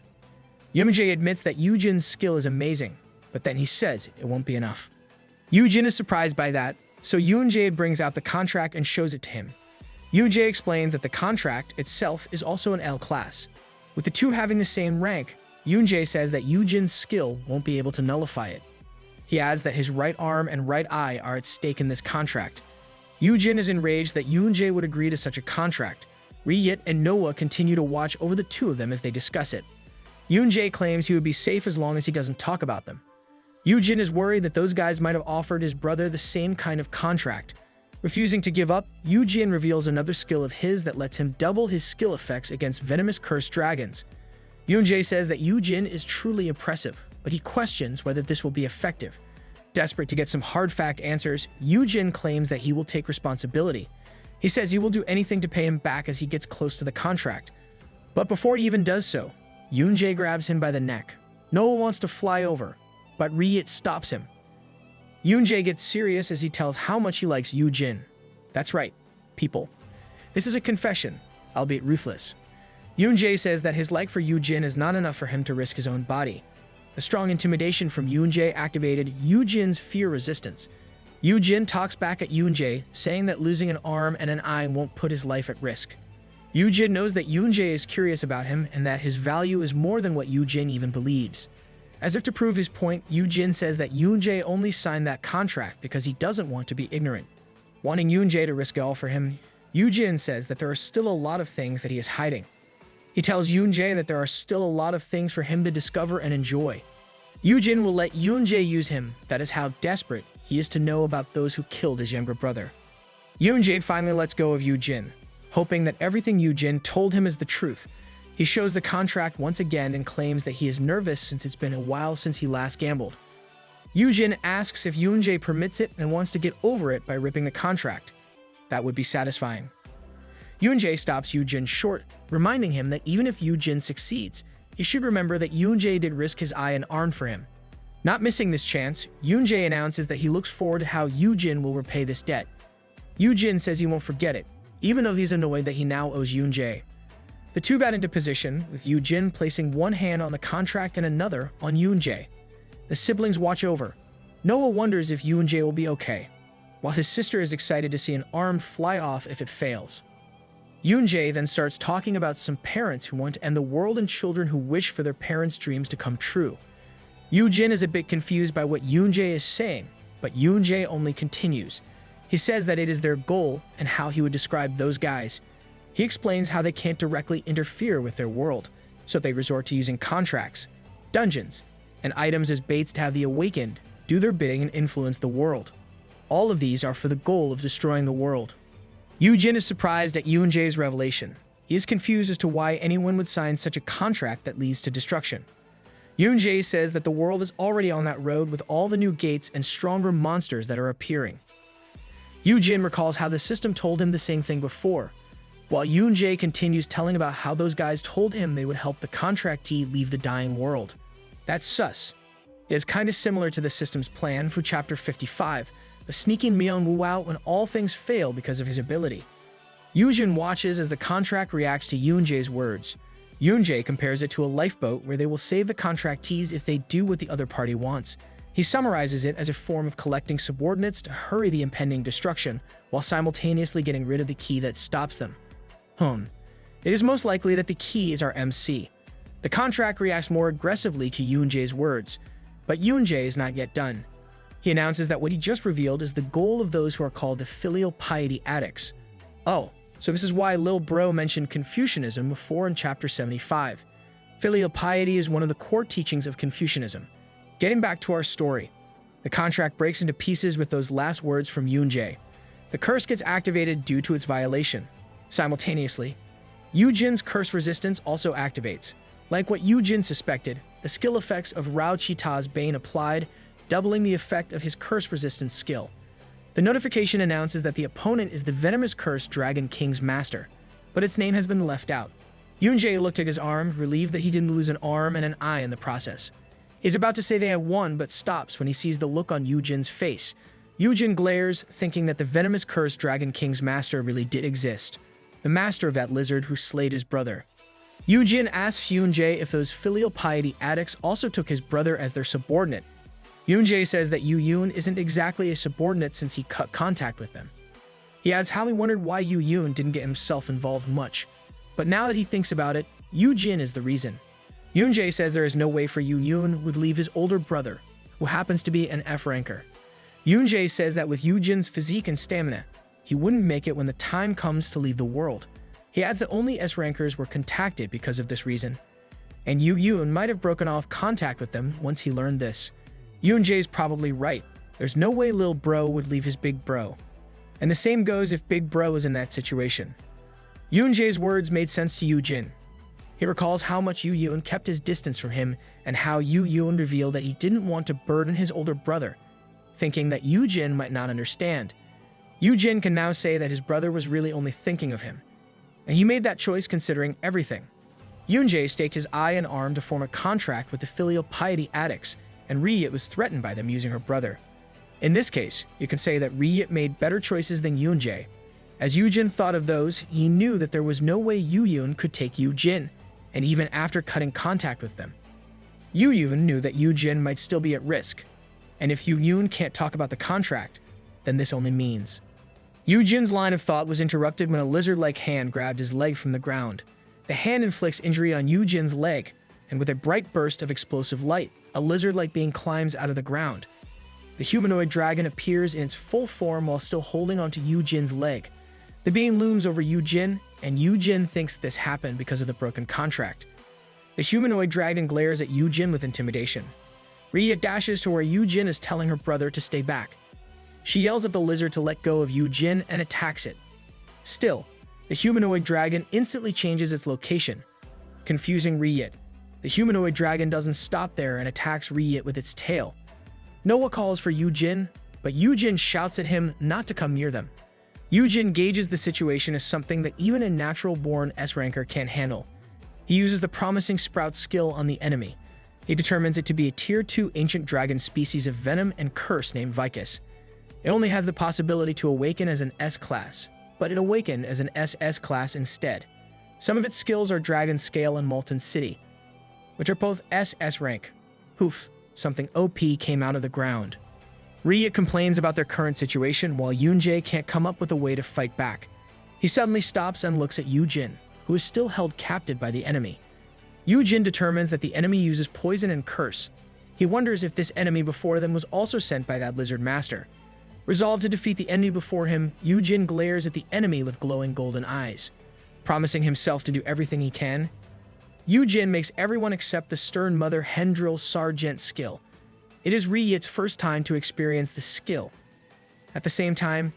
Yoonjae admits that Yujin's skill is amazing, but then he says it won't be enough. Yujin is surprised by that, so Yoonjae brings out the contract and shows it to him. Yoonjae explains that the contract itself is also an L class. With the two having the same rank, Yoonjae says that Yujin's skill won't be able to nullify it. He adds that his right arm and right eye are at stake in this contract. Yujin is enraged that Yoonjae would agree to such a contract. Ryit and Noah continue to watch over the two of them as they discuss it. Yoonjae claims he would be safe as long as he doesn't talk about them. Yujin is worried that those guys might have offered his brother the same kind of contract. Refusing to give up, Yujin reveals another skill of his that lets him double his skill effects against venomous cursed dragons. Yoonjae says that Yujin is truly impressive, but he questions whether this will be effective. Desperate to get some hard fact answers, Yujin claims that he will take responsibility. He says he will do anything to pay him back as he gets close to the contract. But before he even does so, Yoonjae grabs him by the neck. Noah wants to fly over, but Ryit stops him. Yoonjae gets serious as he tells how much he likes Yujin. That's right, people. This is a confession, albeit ruthless. Yoonjae says that his like for Yujin is not enough for him to risk his own body. A strong intimidation from Yoonjae activated Yujin's fear resistance. Yujin talks back at Yoonjae, saying that losing an arm and an eye won't put his life at risk. Yujin knows that Yoonjae is curious about him and that his value is more than what Yujin even believes. As if to prove his point, Yujin says that Yoonjae only signed that contract because he doesn't want to be ignorant. Wanting Yoonjae to risk it all for him, Yujin says that there are still a lot of things that he is hiding. He tells Yoonjae that there are still a lot of things for him to discover and enjoy. Yujin will let Yoon-jae use him. That is how desperate he is to know about those who killed his younger brother. Yoon-jae finally lets go of Yujin, hoping that everything Yujin told him is the truth. He shows the contract once again and claims that he is nervous since it's been a while since he last gambled. Yujin asks if Yoon-jae permits it and wants to get over it by ripping the contract. That would be satisfying. Yoon-jae stops Yujin short, reminding him that even if Yujin succeeds, he should remember that Yoon-jae did risk his eye and arm for him. Not missing this chance, Yoon-jae announces that he looks forward to how Yujin will repay this debt. Yujin says he won't forget it, even though he's annoyed that he now owes Yoon-jae. The two bat into position, with Yujin placing one hand on the contract and another on Yoon-jae. The siblings watch over. Noah wonders if Yoon-jae will be okay, while his sister is excited to see an arm fly off if it fails. Yoon-jae then starts talking about some parents who want to end the world and children who wish for their parents' dreams to come true. Yujin is a bit confused by what Yoon-jae is saying, but Yoon-jae only continues. He says that it is their goal and how he would describe those guys. He explains how they can't directly interfere with their world, so they resort to using contracts, dungeons, and items as baits to have the Awakened do their bidding and influence the world. All of these are for the goal of destroying the world. Yujin is surprised at Yoon-jae's revelation. He is confused as to why anyone would sign such a contract that leads to destruction. Yoon-jae says that the world is already on that road with all the new gates and stronger monsters that are appearing. Yujin recalls how the system told him the same thing before, while Yoon-jae continues telling about how those guys told him they would help the contractee leave the dying world. That's sus. It is kinda similar to the system's plan for Chapter 55, of sneaking Myung-woo out when all things fail because of his ability. Yujin watches as the contract reacts to Yoon-jae's words. Yoon-jae compares it to a lifeboat where they will save the contractees if they do what the other party wants. He summarizes it as a form of collecting subordinates to hurry the impending destruction, while simultaneously getting rid of the key that stops them. It is most likely that the key is our MC. The contract reacts more aggressively to Yoon-jae's words, but Yoon-jae is not yet done. He announces that what he just revealed is the goal of those who are called the filial piety addicts. Oh, so this is why Lil Bro mentioned Confucianism before in Chapter 75. Filial piety is one of the core teachings of Confucianism. Getting back to our story, the contract breaks into pieces with those last words from Yoon-jae. The curse gets activated due to its violation. Simultaneously, Yujin's curse resistance also activates. Like what Yujin suspected, the skill effects of Rao Chita's Bane applied, doubling the effect of his curse resistance skill. The notification announces that the opponent is the venomous curse Dragon King's master, but its name has been left out. Yoon-jae looked at his arm, relieved that he didn't lose an arm and an eye in the process. He's about to say they have won, but stops when he sees the look on Yujin's face. Yujin glares, thinking that the venomous curse Dragon King's master really did exist. The master of that lizard who slayed his brother. Yujin asks Yoon-jae if those filial piety addicts also took his brother as their subordinate. Yoon-jae says that Yu-yoon isn't exactly a subordinate since he cut contact with them. He adds how he wondered why Yu-yoon didn't get himself involved much. But now that he thinks about it, Yu-jin is the reason. Yoon-jae says there is no way for Yu-yoon would leave his older brother, who happens to be an F-ranker. Yoon-jae says that with Yu-jin's physique and stamina, he wouldn't make it when the time comes to leave the world. He adds that only S-rankers were contacted because of this reason, and Yu-yoon might have broken off contact with them once he learned this. Yoon-jae's probably right. There's no way Lil Bro would leave his big bro. And the same goes if Big Bro is in that situation. Yoon-jae's words made sense to Yu-jin. He recalls how much Yu-yoon kept his distance from him and how Yu-yoon revealed that he didn't want to burden his older brother, thinking that Yu-jin might not understand. Yu-jin can now say that his brother was really only thinking of him, and he made that choice considering everything. Yoon-jae staked his eye and arm to form a contract with the filial piety addicts, and Riyit was threatened by them using her brother. In this case, you can say that Riyit made better choices than Yoon-jae. As Yu-jin thought of those, he knew that there was no way Yu-yoon could take Yu-jin, and even after cutting contact with them. Yu-yoon knew that Yu-jin might still be at risk, and if Yu-yoon can't talk about the contract, then this only means. Yu-jin's line of thought was interrupted when a lizard-like hand grabbed his leg from the ground. The hand inflicts injury on Yu-jin's leg, and with a bright burst of explosive light, a lizard-like being climbs out of the ground. The humanoid dragon appears in its full form while still holding onto Yu-jin's leg. The being looms over Yu-jin, and Yu-jin thinks this happened because of the broken contract. The humanoid dragon glares at Yu-jin with intimidation. Riyet dashes to where Yujin is telling her brother to stay back. She yells at the lizard to let go of Yujin and attacks it. Still, the humanoid dragon instantly changes its location, confusing Riyet. The humanoid dragon doesn't stop there and attacks Riyet with its tail. Noah calls for Yujin, but Yujin shouts at him not to come near them. Yujin gauges the situation as something that even a natural-born S-ranker can't handle. He uses the promising Sprout skill on the enemy. He determines it to be a Tier 2 ancient dragon species of venom and curse named Vicus. It only has the possibility to awaken as an S-class, but it awakened as an SS class instead. Some of its skills are Dragon Scale and Molten City, which are both SS rank. Poof, something OP came out of the ground. Riyet complains about their current situation while Yunjae can't come up with a way to fight back. He suddenly stops and looks at Yujin, who is still held captive by the enemy. Yujin determines that the enemy uses poison and curse. He wonders if this enemy before them was also sent by that lizard master. Resolved to defeat the enemy before him, Yujin glares at the enemy with glowing golden eyes. Promising himself to do everything he can, Yujin makes everyone accept the Stern Mother Hendril Sargent skill. It is Riyet's first time to experience the skill. At the same time,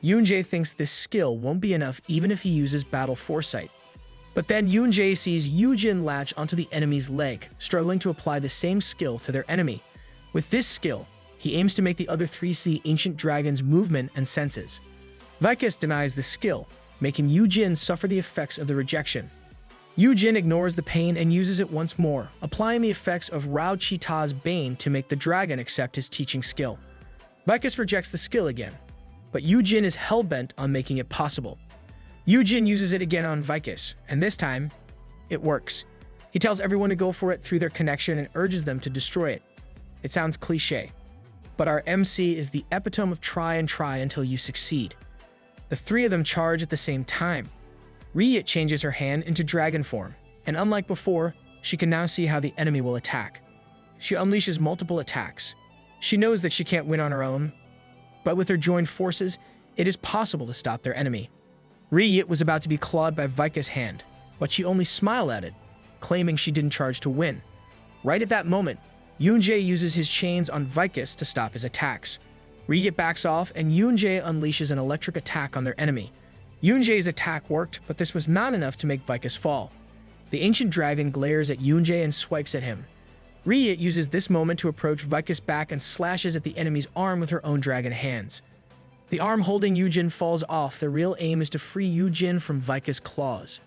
Yunjae thinks this skill won't be enough even if he uses Battle Foresight. But then Yunjae sees Yujin latch onto the enemy's leg, struggling to apply the same skill to their enemy. With this skill, he aims to make the other three see Ancient Dragon's movement and senses. Vicus denies the skill, making Yujin suffer the effects of the rejection. Yujin ignores the pain and uses it once more, applying the effects of Rao Chita's Bane to make the dragon accept his teaching skill. Vicus rejects the skill again, but Yujin is hell-bent on making it possible. Yujin uses it again on Vicus, and this time, it works. He tells everyone to go for it through their connection and urges them to destroy it. It sounds cliché, but our MC is the epitome of try and try until you succeed. The three of them charge at the same time. Riyet changes her hand into dragon form, and unlike before, she can now see how the enemy will attack. She unleashes multiple attacks. She knows that she can't win on her own, but with her joined forces, it is possible to stop their enemy. Riyet was about to be clawed by Vicus' hand, but she only smiled at it, claiming she didn't charge to win. Right at that moment, Yunjae uses his chains on Vicus to stop his attacks. Riyet backs off, and Yunjae unleashes an electric attack on their enemy. Yunjae's attack worked, but this was not enough to make Vicus fall. The ancient dragon glares at Yunjae and swipes at him. Riyet uses this moment to approach Vicus back and slashes at the enemy's arm with her own dragon hands. The arm holding Yujin falls off. The real aim is to free Yujin from Vicus' claws.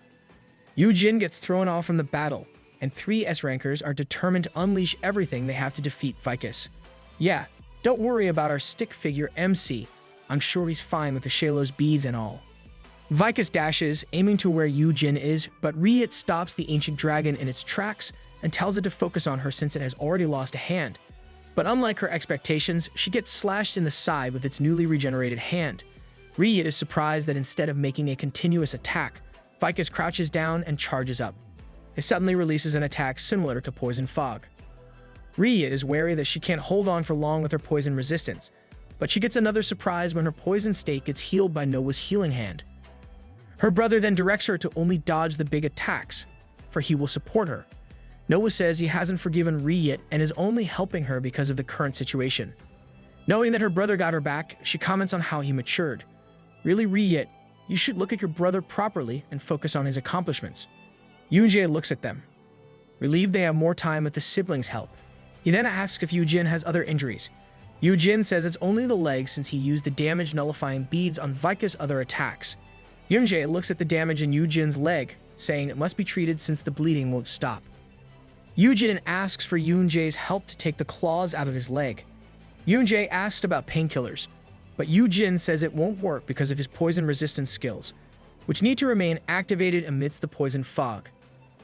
Yujin gets thrown off from the battle, and three S-rankers are determined to unleash everything they have to defeat Vicus. Yeah, don't worry about our stick figure MC. I'm sure he's fine with the Shalos beads and all. Vicus dashes, aiming to where Yujin is, but Riyet stops the ancient dragon in its tracks and tells it to focus on her since it has already lost a hand. But unlike her expectations, she gets slashed in the side with its newly regenerated hand. Riyet is surprised that instead of making a continuous attack, Vicus crouches down and charges up. It suddenly releases an attack similar to Poison Fog. Riyet is wary that she can't hold on for long with her poison resistance, but she gets another surprise when her poison state gets healed by Noah's healing hand. Her brother then directs her to only dodge the big attacks, for he will support her. Noah says he hasn't forgiven Riyet and is only helping her because of the current situation. Knowing that her brother got her back, she comments on how he matured. Really, Riyet, you should look at your brother properly and focus on his accomplishments. Yunjae looks at them. Relieved they have more time with the siblings' help. He then asks if Yujin has other injuries. Yujin says it's only the legs since he used the damage nullifying beads on Vicus' other attacks. Yunjae looks at the damage in Yujin's leg, saying it must be treated since the bleeding won't stop. Yujin asks for Yunjae's help to take the claws out of his leg. Yunjae asks about painkillers, but Yujin says it won't work because of his poison resistance skills, which need to remain activated amidst the poison fog.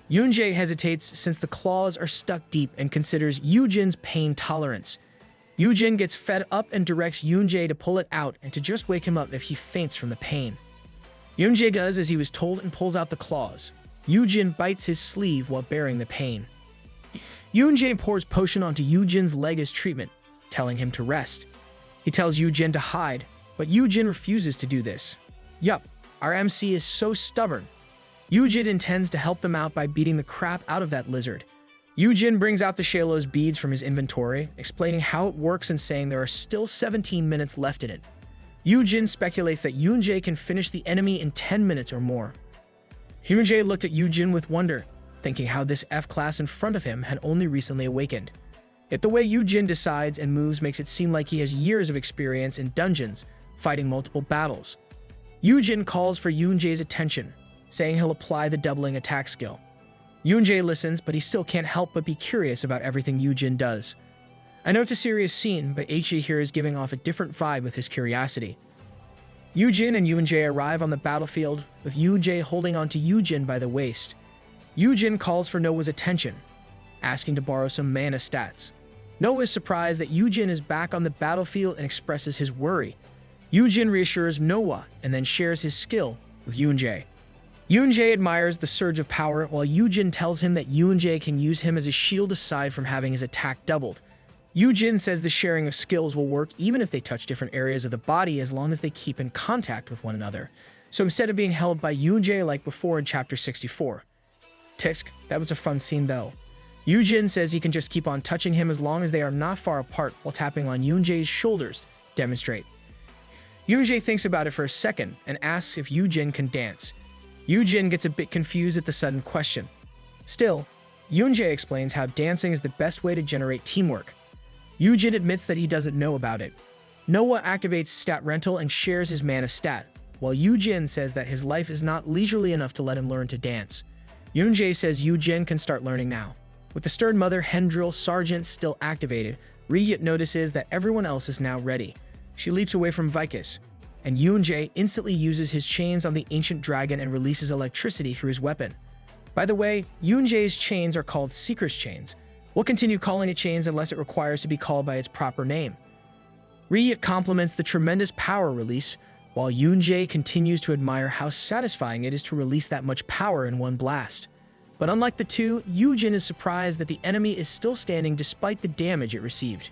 Yunjae hesitates since the claws are stuck deep and considers Yujin's pain tolerance. Yujin gets fed up and directs Yunjae to pull it out and to just wake him up if he faints from the pain. Yunjae does as he was told and pulls out the claws. Yujin bites his sleeve while bearing the pain. Yunjae pours potion onto Yujin's leg as treatment, telling him to rest. He tells Yujin to hide, but Yujin refuses to do this. Yup, our MC is so stubborn. Yujin intends to help them out by beating the crap out of that lizard. Yujin brings out the Shalo's beads from his inventory, explaining how it works and saying there are still 17 minutes left in it. Yujin speculates that Yunjae can finish the enemy in 10 minutes or more. Yunjae looked at Yujin with wonder, thinking how this F-class in front of him had only recently awakened. Yet the way Yujin decides and moves makes it seem like he has years of experience in dungeons, fighting multiple battles. Yujin calls for Yunjae's attention, saying he'll apply the doubling attack skill. Yunjae listens, but he still can't help but be curious about everything Yujin does. I know it's a serious scene, but Eiichi here is giving off a different vibe with his curiosity. Yujin and Yunjae arrive on the battlefield, with Yunjae holding onto Yujin by the waist. Yujin calls for Noa's attention, asking to borrow some mana stats. Noa is surprised that Yujin is back on the battlefield and expresses his worry. Yujin reassures Noa and then shares his skill with Yunjae. Yunjae admires the surge of power, while Yujin tells him that Yunjae can use him as a shield aside from having his attack doubled. Yujin says the sharing of skills will work even if they touch different areas of the body as long as they keep in contact with one another. So instead of being held by Yunjae like before in Chapter 64. Tisk, that was a fun scene though. Yujin says he can just keep on touching him as long as they are not far apart while tapping on Yunjae's shoulders to demonstrate. Yunjae thinks about it for a second and asks if Yujin can dance. Yujin gets a bit confused at the sudden question. Still, Yunjae explains how dancing is the best way to generate teamwork. Yujin admits that he doesn't know about it. Noa activates stat rental and shares his mana stat, while Yujin says that his life is not leisurely enough to let him learn to dance. Yunjae says Yujin can start learning now. With the Stern Mother Hendril Sergeant still activated, Ryut notices that everyone else is now ready. She leaps away from Vicus, and Yunjae instantly uses his chains on the ancient dragon and releases electricity through his weapon. By the way, Yunjae's chains are called Seeker's Chains. We'll continue calling it chains unless it requires to be called by its proper name. Ryut compliments the tremendous power release, while Yunjae continues to admire how satisfying it is to release that much power in one blast. But unlike the two, Yujin is surprised that the enemy is still standing despite the damage it received.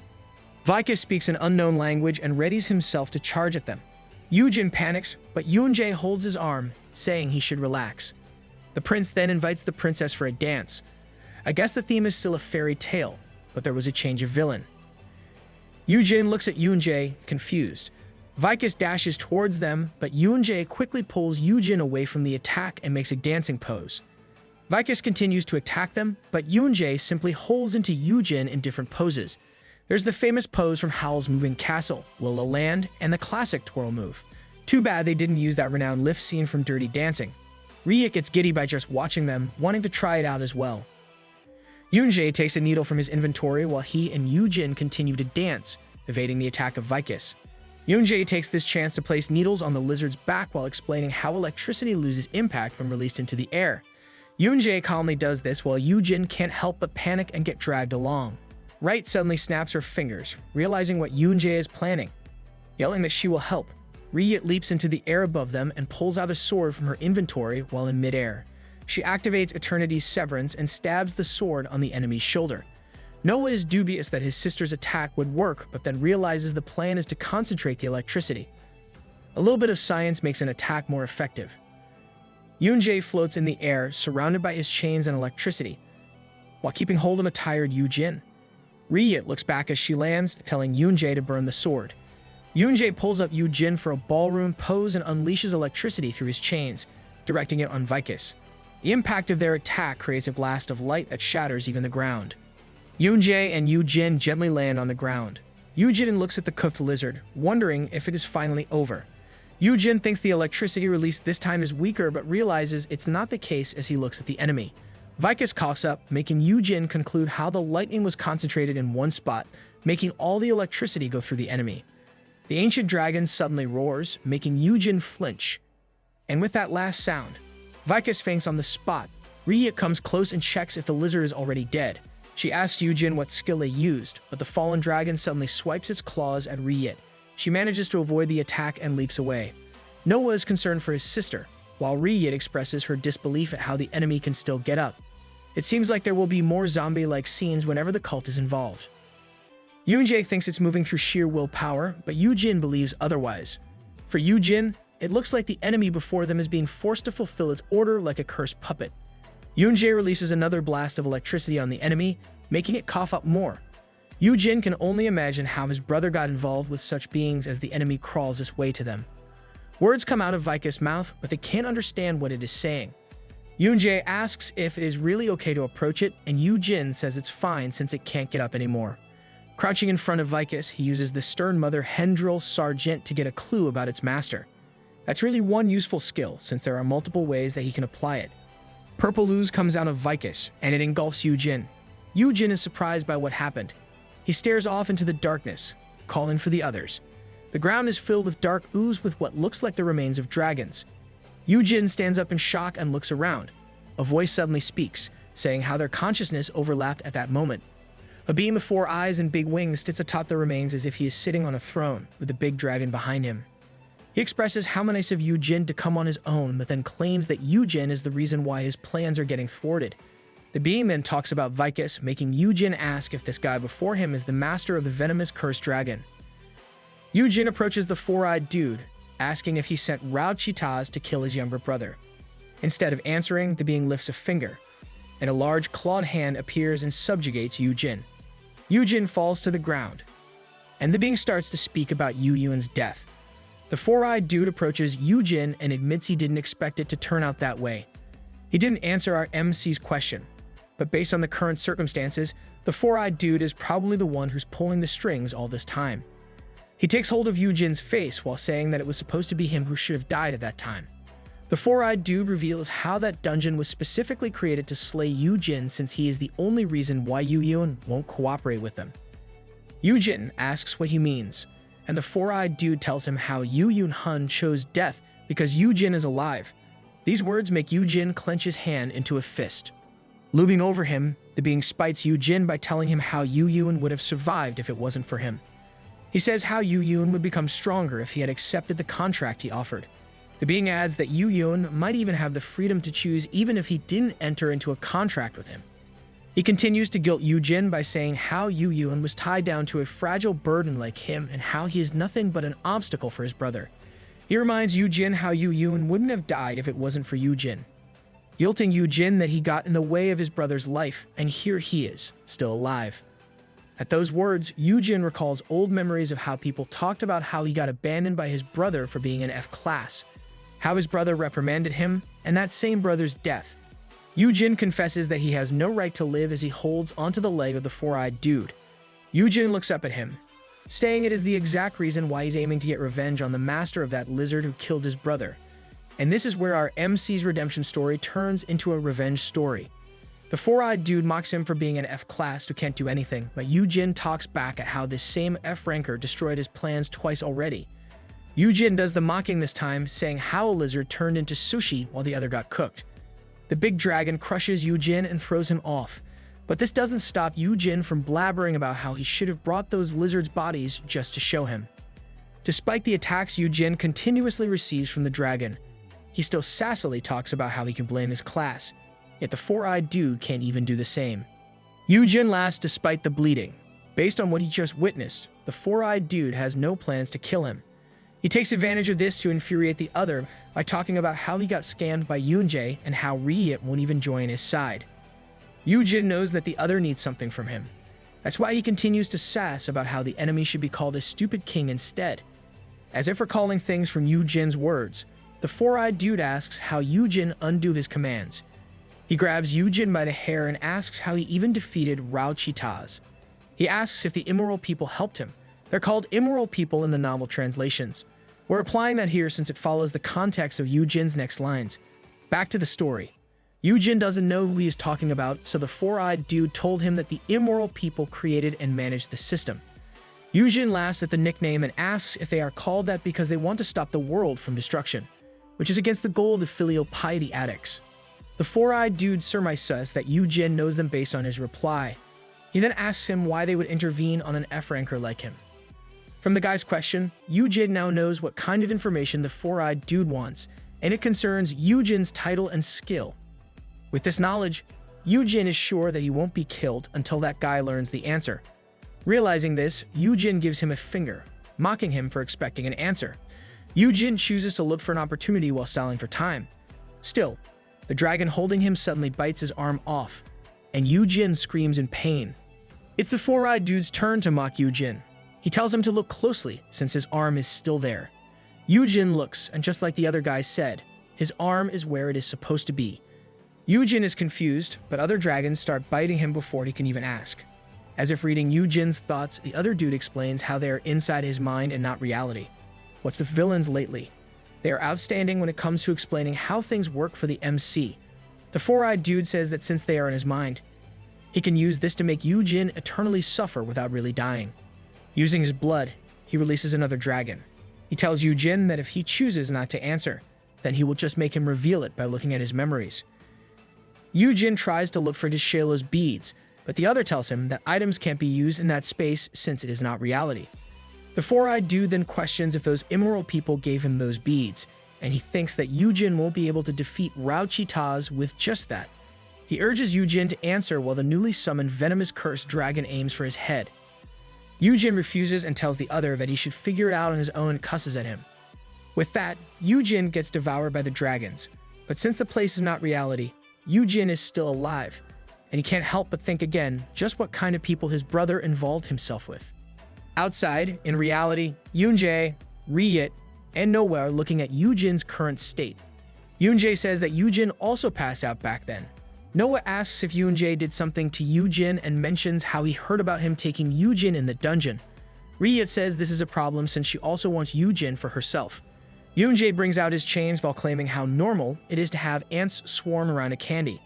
Vicus speaks an unknown language and readies himself to charge at them. Yujin panics, but Yunjae holds his arm, saying he should relax. The prince then invites the princess for a dance. I guess the theme is still a fairy tale, but there was a change of villain. Yujin looks at Yunjae, confused. Vicus dashes towards them, but Yunjae quickly pulls Yujin away from the attack and makes a dancing pose. Vicus continues to attack them, but Yunjae simply holds into Yujin in different poses. There's the famous pose from Howl's Moving Castle, Will O Land, and the classic twirl move. Too bad they didn't use that renowned lift scene from Dirty Dancing. Ryut gets giddy by just watching them, wanting to try it out as well. Yunjae takes a needle from his inventory while he and Yujin continue to dance, evading the attack of Vicus. Yunjae takes this chance to place needles on the lizard's back while explaining how electricity loses impact when released into the air. Yunjae calmly does this while Yujin can't help but panic and get dragged along. Right suddenly snaps her fingers, realizing what Yunjae is planning. Yelling that she will help, Ryut leaps into the air above them and pulls out a sword from her inventory while in midair. She activates Eternity's Severance and stabs the sword on the enemy's shoulder. Noa is dubious that his sister's attack would work, but then realizes the plan is to concentrate the electricity. A little bit of science makes an attack more effective. Yunjae floats in the air, surrounded by his chains and electricity, while keeping hold of a tired Yujin. Ryut looks back as she lands, telling Yunjae to burn the sword. Yunjae pulls up Yujin for a ballroom pose and unleashes electricity through his chains, directing it on Vicus. The impact of their attack creates a blast of light that shatters even the ground. Yunjae and Yujin gently land on the ground. Yujin looks at the cooked lizard, wondering if it is finally over. Yujin thinks the electricity released this time is weaker, but realizes it's not the case as he looks at the enemy. Vicus coughs up, making Yujin conclude how the lightning was concentrated in one spot, making all the electricity go through the enemy. The ancient dragon suddenly roars, making Yujin flinch. And with that last sound, Vicus faints on the spot. Ryut comes close and checks if the lizard is already dead. She asks Yujin what skill they used, but the fallen dragon suddenly swipes its claws at Ryut. She manages to avoid the attack and leaps away. Noa is concerned for his sister, while Ryut expresses her disbelief at how the enemy can still get up. It seems like there will be more zombie-like scenes whenever the cult is involved. Yunjae thinks it's moving through sheer willpower, but Yujin believes otherwise. For Yujin, it looks like the enemy before them is being forced to fulfill its order like a cursed puppet. Yoon-jae releases another blast of electricity on the enemy, making it cough up more. Yoo-jin can only imagine how his brother got involved with such beings as the enemy crawls its way to them. Words come out of Vicus' mouth, but they can't understand what it is saying. Yoon-jae asks if it is really okay to approach it, and Yoo-jin says it's fine since it can't get up anymore. Crouching in front of Vicus, he uses the stern mother Hendril Sargent to get a clue about its master. That's really one useful skill, since there are multiple ways that he can apply it. Purple ooze comes out of Vicus, and it engulfs Yoo-jin. Yoo-jin is surprised by what happened. He stares off into the darkness, calling for the others. The ground is filled with dark ooze with what looks like the remains of dragons. Yoo-jin stands up in shock and looks around. A voice suddenly speaks, saying how their consciousness overlapped at that moment. A beam of 4 eyes and big wings sits atop the remains as if he is sitting on a throne, with the big dragon behind him. He expresses how nice of Yoo-jin to come on his own, but then claims that Yoo-jin is the reason why his plans are getting thwarted. The being then talks about Vicus, making Yoo-jin ask if this guy before him is the master of the venomous cursed dragon. Yoo-jin approaches the 4-eyed dude, asking if he sent Rao Chitaz to kill his younger brother. Instead of answering, the being lifts a finger, and a large clawed hand appears and subjugates Yoo-jin. Yoo-jin falls to the ground, and the being starts to speak about Yoo-yun's death. The 4-eyed dude approaches Yoo-jin and admits he didn't expect it to turn out that way. He didn't answer our MC's question, but based on the current circumstances, the 4-eyed dude is probably the one who's pulling the strings all this time. He takes hold of Yoo-jin's face while saying that it was supposed to be him who should have died at that time. The 4-eyed dude reveals how that dungeon was specifically created to slay Yoo-jin since he is the only reason why Yoo-yun won't cooperate with them. Yoo-jin asks what he means, and the 4-eyed dude tells him how Yoo-yun chose death because Yoo-jin is alive. These words make Yoo-jin clench his hand into a fist. Looming over him, the being spites Yoo-jin by telling him how Yoo-yun would have survived if it wasn't for him. He says how Yoo-yun would become stronger if he had accepted the contract he offered. The being adds that Yoo-yun might even have the freedom to choose even if he didn't enter into a contract with him. He continues to guilt Yoo-jin by saying how Yoo-yun was tied down to a fragile burden like him and how he is nothing but an obstacle for his brother. He reminds Yoo-jin how Yoo-yun wouldn't have died if it wasn't for Yoo-jin, guilting Yoo-jin that he got in the way of his brother's life, and here he is, still alive. At those words, Yoo-jin recalls old memories of how people talked about how he got abandoned by his brother for being an F-class, how his brother reprimanded him, and that same brother's death. Yoo-jin confesses that he has no right to live as he holds onto the leg of the 4-eyed dude. Yoo-jin looks up at him, saying it is the exact reason why he's aiming to get revenge on the master of that lizard who killed his brother. And this is where our MC's redemption story turns into a revenge story. The 4-eyed dude mocks him for being an F-class who can't do anything, but Yoo-jin talks back at how this same F-ranker destroyed his plans twice already. Yoo-jin does the mocking this time, saying how a lizard turned into sushi while the other got cooked. The big dragon crushes Yoo-jin and throws him off, but this doesn't stop Yoo-jin from blabbering about how he should have brought those lizards' bodies just to show him. Despite the attacks Yoo-jin continuously receives from the dragon, he still sassily talks about how he can blame his class, yet the 4-eyed dude can't even do the same. Yoo-jin laughs despite the bleeding. Based on what he just witnessed, the 4-eyed dude has no plans to kill him. He takes advantage of this to infuriate the other by talking about how he got scammed by Yoon-jae and how Ri-hit won't even join his side. Yoo-jin knows that the other needs something from him. That's why he continues to sass about how the enemy should be called a stupid king instead. As if recalling things from Yoo-jin's words, the 4-eyed dude asks how Yoo-jin undo his commands. He grabs Yoo-jin by the hair and asks how he even defeated Rao Chitaz. He asks if the immoral people helped him. They're called immoral people in the novel translations. We're applying that here since it follows the context of Yoo-jin's next lines. Back to the story. Yoo-jin doesn't know who he is talking about, so the 4-eyed dude told him that the immoral people created and managed the system. Yoo-jin laughs at the nickname and asks if they are called that because they want to stop the world from destruction, which is against the goal of the filial piety addicts. The 4-eyed dude surmises that Yoo-jin knows them based on his reply. He then asks him why they would intervene on an F-ranker like him. From the guy's question, Yoo-jin now knows what kind of information the 4-eyed dude wants, and it concerns Yoo-jin's title and skill. With this knowledge, Yoo-jin is sure that he won't be killed until that guy learns the answer. Realizing this, Yoo-jin gives him a finger, mocking him for expecting an answer. Yoo-jin chooses to look for an opportunity while stalling for time. Still, The dragon holding him suddenly bites his arm off, and Yu-Jin screams in pain. It's the four-eyed dude's turn to mock Yu-Jin. He tells him to look closely since his arm is still there. Yu-Jin looks, and just like the other guy said, his arm is where it is supposed to be. Yu-Jin is confused, but other dragons start biting him before he can even ask. As if reading Yu-Jin's thoughts, the other dude explains how they are inside his mind and not reality. What's with villains lately? They are outstanding when it comes to explaining how things work for the MC. The four-eyed dude says that since they are in his mind, he can use this to make Yu-Jin eternally suffer without really dying. Using his blood, he releases another dragon. He tells Yu-Jin that if he chooses not to answer, then he will just make him reveal it by looking at his memories. Yu-Jin tries to look for Deshailo's beads, but the other tells him that items can't be used in that space since it is not reality. The four-eyed dude then questions if those immoral people gave him those beads, and he thinks that Yu-Jin won't be able to defeat Rao Chi-Taz with just that. He urges Yu-Jin to answer while the newly summoned venomous cursed dragon aims for his head. Yu-Jin refuses and tells the other that he should figure it out on his own and cusses at him. With that, Yu-Jin gets devoured by the dragons, but since the place is not reality, Yu-Jin is still alive, and he can't help but think again just what kind of people his brother involved himself with. Outside, in reality, Yoon-jae, Ri-Yit, and Noah are looking at Yu-Jin's current state. Yoon-jae says that Yu-Jin also passed out back then. Noah asks if Yoon-jae did something to Yu-Jin and mentions how he heard about him taking Yu-Jin in the dungeon. Ri-Yit says this is a problem since she also wants Yu-Jin for herself. Yoon-jae brings out his chains while claiming how normal it is to have ants swarm around a candy.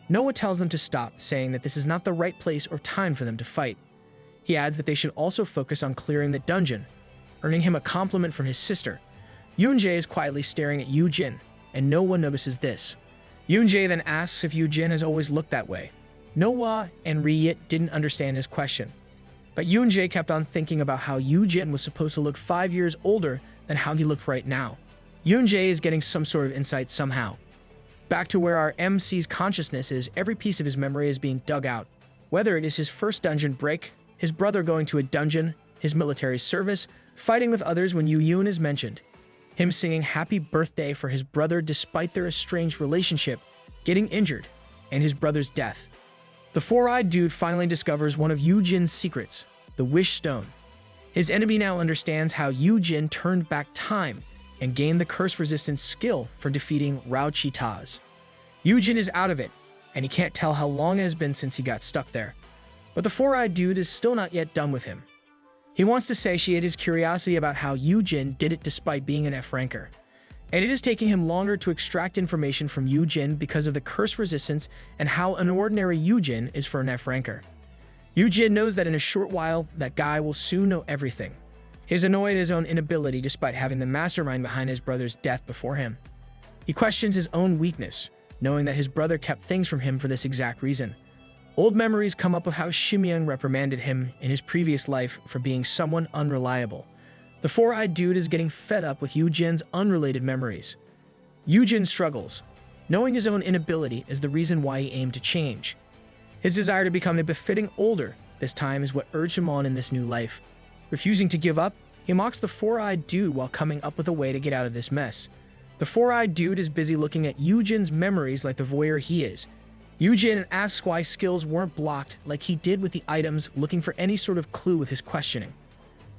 Noah tells them to stop, saying that this is not the right place or time for them to fight. He adds that they should also focus on clearing the dungeon, earning him a compliment from his sister. Yoon-jae is quietly staring at Yu-Jin, and no one notices this. Yoon-jae then asks if Yu-Jin has always looked that way. Noah and Ri-Yit didn't understand his question, but Yoon-jae kept on thinking about how Yu-Jin was supposed to look 5 years older than how he looked right now. Yoon-jae is getting some sort of insight somehow. Back to where our MC's consciousness is, every piece of his memory is being dug out. Whether it is his first dungeon break, his brother going to a dungeon, his military service, fighting with others when Yu-Yoon is mentioned, him singing happy birthday for his brother despite their estranged relationship, getting injured, and his brother's death. The four-eyed dude finally discovers one of Yu-Jin's secrets, the Wish Stone. His enemy now understands how Yu-Jin turned back time and gained the curse-resistant skill for defeating Rao Chi-Taz. Yu-Jin is out of it, and he can't tell how long it has been since he got stuck there. But the four-eyed dude is still not yet done with him. He wants to satiate his curiosity about how Yu-Jin did it despite being an F-ranker, and it is taking him longer to extract information from Yu-Jin because of the curse resistance and how an ordinary Yu-Jin is for an F-ranker. Yu-Jin knows that in a short while, that guy will soon know everything. He is annoyed at his own inability despite having the mastermind behind his brother's death before him. He questions his own weakness, knowing that his brother kept things from him for this exact reason. Old memories come up with how Shimyeon reprimanded him in his previous life for being someone unreliable. The four-eyed dude is getting fed up with Yu-Jin's unrelated memories. Yu-Jin struggles, knowing his own inability is the reason why he aimed to change. His desire to become a befitting older this time is what urged him on in this new life. Refusing to give up, he mocks the four-eyed dude while coming up with a way to get out of this mess. The four-eyed dude is busy looking at Yu-Jin's memories like the voyeur he is. Yu-Jin asks why skills weren't blocked like he did with the items, looking for any sort of clue with his questioning.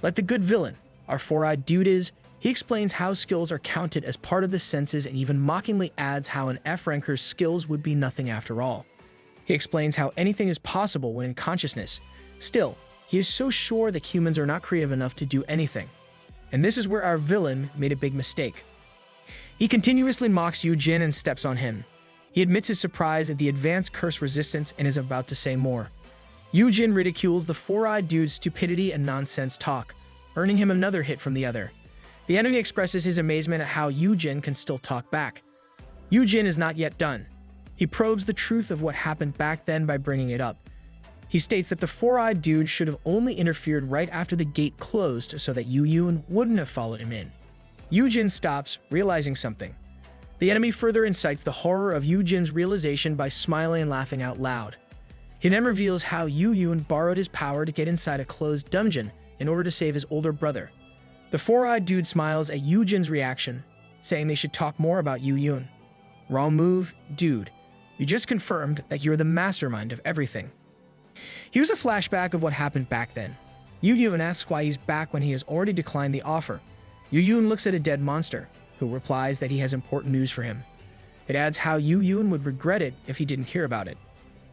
Like the good villain our four-eyed dude is, he explains how skills are counted as part of the senses and even mockingly adds how an F-ranker's skills would be nothing after all. He explains how anything is possible when in consciousness. Still, he is so sure that humans are not creative enough to do anything. And this is where our villain made a big mistake. He continuously mocks Yu-Jin and steps on him. He admits his surprise at the advanced curse resistance and is about to say more. Yu-Jin ridicules the four-eyed dude's stupidity and nonsense talk, earning him another hit from the other. The enemy expresses his amazement at how Yu-Jin can still talk back. Yu-Jin is not yet done. He probes the truth of what happened back then by bringing it up. He states that the four-eyed dude should have only interfered right after the gate closed so that Yu-Yoon wouldn't have followed him in. Yu-Jin stops, realizing something. The enemy further incites the horror of Yu-Jin's realization by smiling and laughing out loud. He then reveals how Yu-Yoon borrowed his power to get inside a closed dungeon in order to save his older brother. The four-eyed dude smiles at Yu-Jin's reaction, saying they should talk more about Yu-Yoon. Wrong move, dude. You just confirmed that you're the mastermind of everything. Here's a flashback of what happened back then. Yu Yun asks why he's back when he has already declined the offer. Yu Yun looks at a dead monster, who replies that he has important news for him. It adds how Yu Yun would regret it if he didn't hear about it.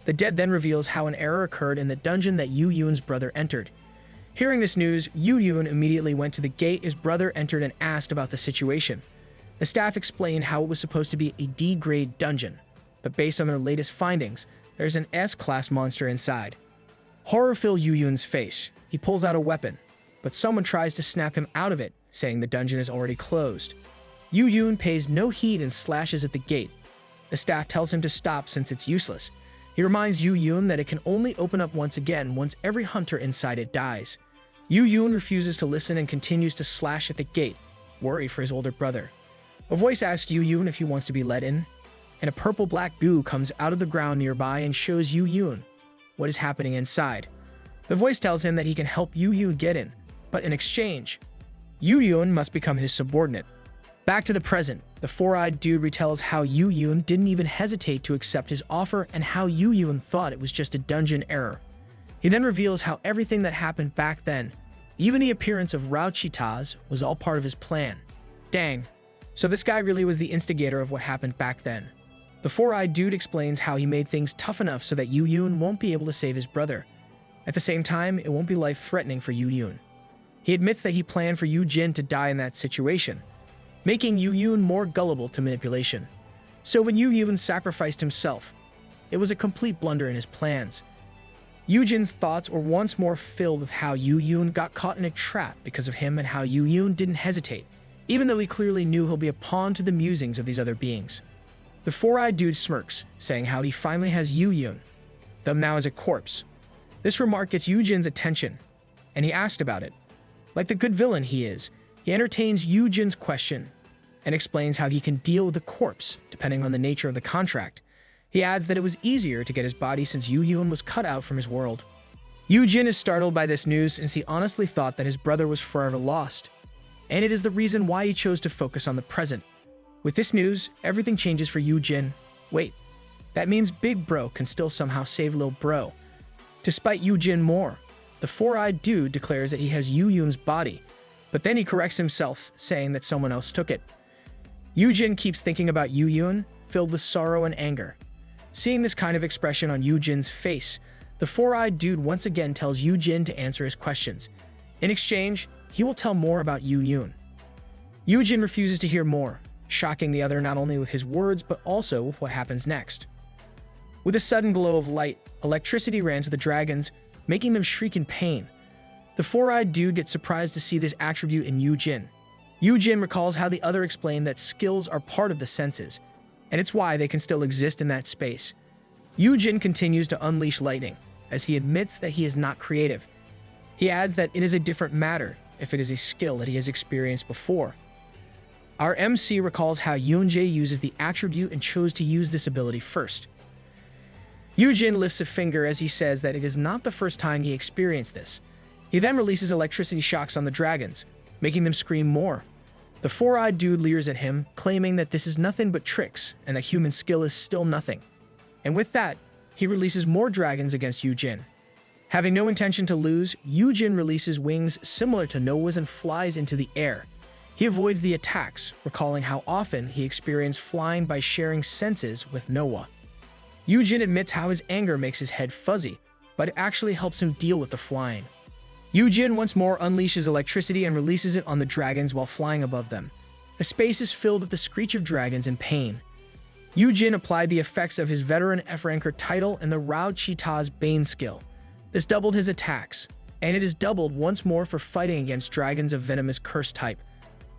The dead then reveals how an error occurred in the dungeon that Yu Yun's brother entered. Hearing this news, Yu Yun immediately went to the gate his brother entered and asked about the situation. The staff explained how it was supposed to be a D-grade dungeon, but based on their latest findings, there's an S-class monster inside. Horror fills Yu Yun's face. He pulls out a weapon, but someone tries to snap him out of it, saying the dungeon is already closed. Yu Yun pays no heed and slashes at the gate. The staff tells him to stop since it's useless. He reminds Yu Yun that it can only open up once again once every hunter inside it dies. Yu Yun refuses to listen and continues to slash at the gate, worried for his older brother. A voice asks Yu Yun if he wants to be let in, and a purple-black goo comes out of the ground nearby and shows Yu Yun what is happening inside. The voice tells him that he can help Yu Yun get in, but in exchange, Yu Yun must become his subordinate. Back to the present, the four-eyed dude retells how Yu Yun didn't even hesitate to accept his offer and how Yu Yun thought it was just a dungeon error. He then reveals how everything that happened back then, even the appearance of Rao Chitaz, was all part of his plan. Dang, so this guy really was the instigator of what happened back then. The four-eyed dude explains how he made things tough enough so that Yu Yun won't be able to save his brother. At the same time, it won't be life-threatening for Yu Yun. He admits that he planned for Yu Jin to die in that situation, making Yu Yun more gullible to manipulation. So when Yu Yun sacrificed himself, it was a complete blunder in his plans. Yu Jin's thoughts were once more filled with how Yu Yun got caught in a trap because of him and how Yu Yun didn't hesitate, even though he clearly knew he'll be a pawn to the musings of these other beings. The four-eyed dude smirks, saying how he finally has Yu Yun, though now as a corpse. This remark gets Yu Jin's attention, and he asked about it. Like the good villain he is, he entertains Yu Jin's question and explains how he can deal with the corpse, depending on the nature of the contract. He adds that it was easier to get his body since Yu Yun was cut out from his world. Yu Jin is startled by this news since he honestly thought that his brother was forever lost, and it is the reason why he chose to focus on the present. With this news, everything changes for Yu Jin. Wait, that means Big Bro can still somehow save Lil Bro. To spite Yu Jin more, the four-eyed dude declares that he has Yu Yun's body, but then he corrects himself, saying that someone else took it. Yu Jin keeps thinking about Yu Yun, filled with sorrow and anger. Seeing this kind of expression on Yu Jin's face, the four-eyed dude once again tells Yu Jin to answer his questions. In exchange, he will tell more about Yu Yun. Yu Jin refuses to hear more, shocking the other not only with his words but also with what happens next. With a sudden glow of light, electricity ran to the dragons, making them shriek in pain. The four-eyed dude gets surprised to see this attribute in Yu Jin. Yu Jin recalls how the other explained that skills are part of the senses, and it's why they can still exist in that space. Yu Jin continues to unleash lightning, as he admits that he is not creative. He adds that it is a different matter if it is a skill that he has experienced before. Our MC recalls how Yunjae uses the attribute and chose to use this ability first. Yu Jin lifts a finger as he says that it is not the first time he experienced this. He then releases electricity shocks on the dragons, making them scream more. The four-eyed dude leers at him, claiming that this is nothing but tricks and that human skill is still nothing. And with that, he releases more dragons against Yu Jin. Having no intention to lose, Yu Jin releases wings similar to Noah's and flies into the air. He avoids the attacks, recalling how often he experienced flying by sharing senses with Noah. Yu Jin admits how his anger makes his head fuzzy, but it actually helps him deal with the flying. Yu Jin once more unleashes electricity and releases it on the dragons while flying above them. The space is filled with the screech of dragons in pain. Yu Jin applied the effects of his veteran F-ranker title and the Rao Chitaz Bane skill. This doubled his attacks, and it is doubled once more for fighting against dragons of venomous curse type.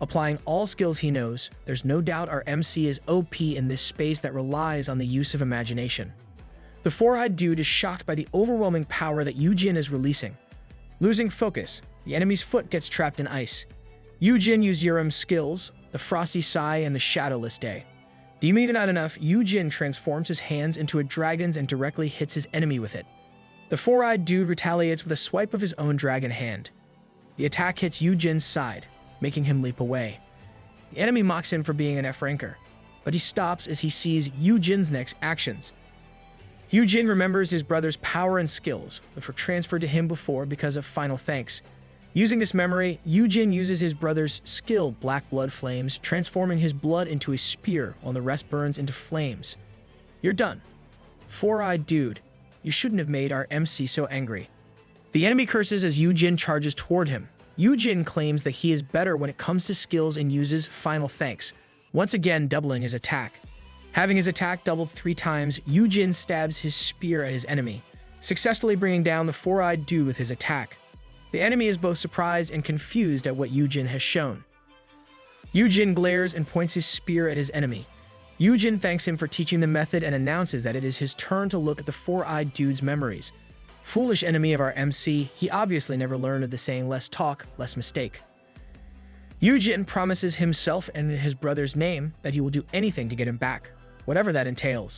Applying all skills he knows, there's no doubt our MC is OP in this space that relies on the use of imagination. The four-eyed dude is shocked by the overwhelming power that Yu Jin is releasing. Losing focus, the enemy's foot gets trapped in ice. Yu Jin used Yuram's skills, the Frosty Sigh and the Shadowless Day. Deeming it not enough, Yu Jin transforms his hands into a dragon's and directly hits his enemy with it. The four-eyed dude retaliates with a swipe of his own dragon hand. The attack hits Yu Jin's side, making him leap away. The enemy mocks him for being an F-ranker. but he stops as he sees Yujin's next actions. Yujin remembers his brother's power and skills, which were transferred to him before because of Final Thanks. Using this memory, Yujin uses his brother's skill, Black Blood Flames, transforming his blood into a spear while the rest burns into flames. You're done. Four-eyed dude, you shouldn't have made our MC so angry. The enemy curses as Yujin charges toward him. Yujin claims that he is better when it comes to skills and uses Final Thanks, once again doubling his attack. Having his attack doubled 3 times, Yujin stabs his spear at his enemy, successfully bringing down the four-eyed dude with his attack. The enemy is both surprised and confused at what Yujin has shown. Yujin glares and points his spear at his enemy. Yujin thanks him for teaching the method and announces that it is his turn to look at the four-eyed dude's memories. Foolish enemy of our MC, he obviously never learned of the saying less talk, less mistake. Yujin promises himself and his brother's name that he will do anything to get him back, whatever that entails.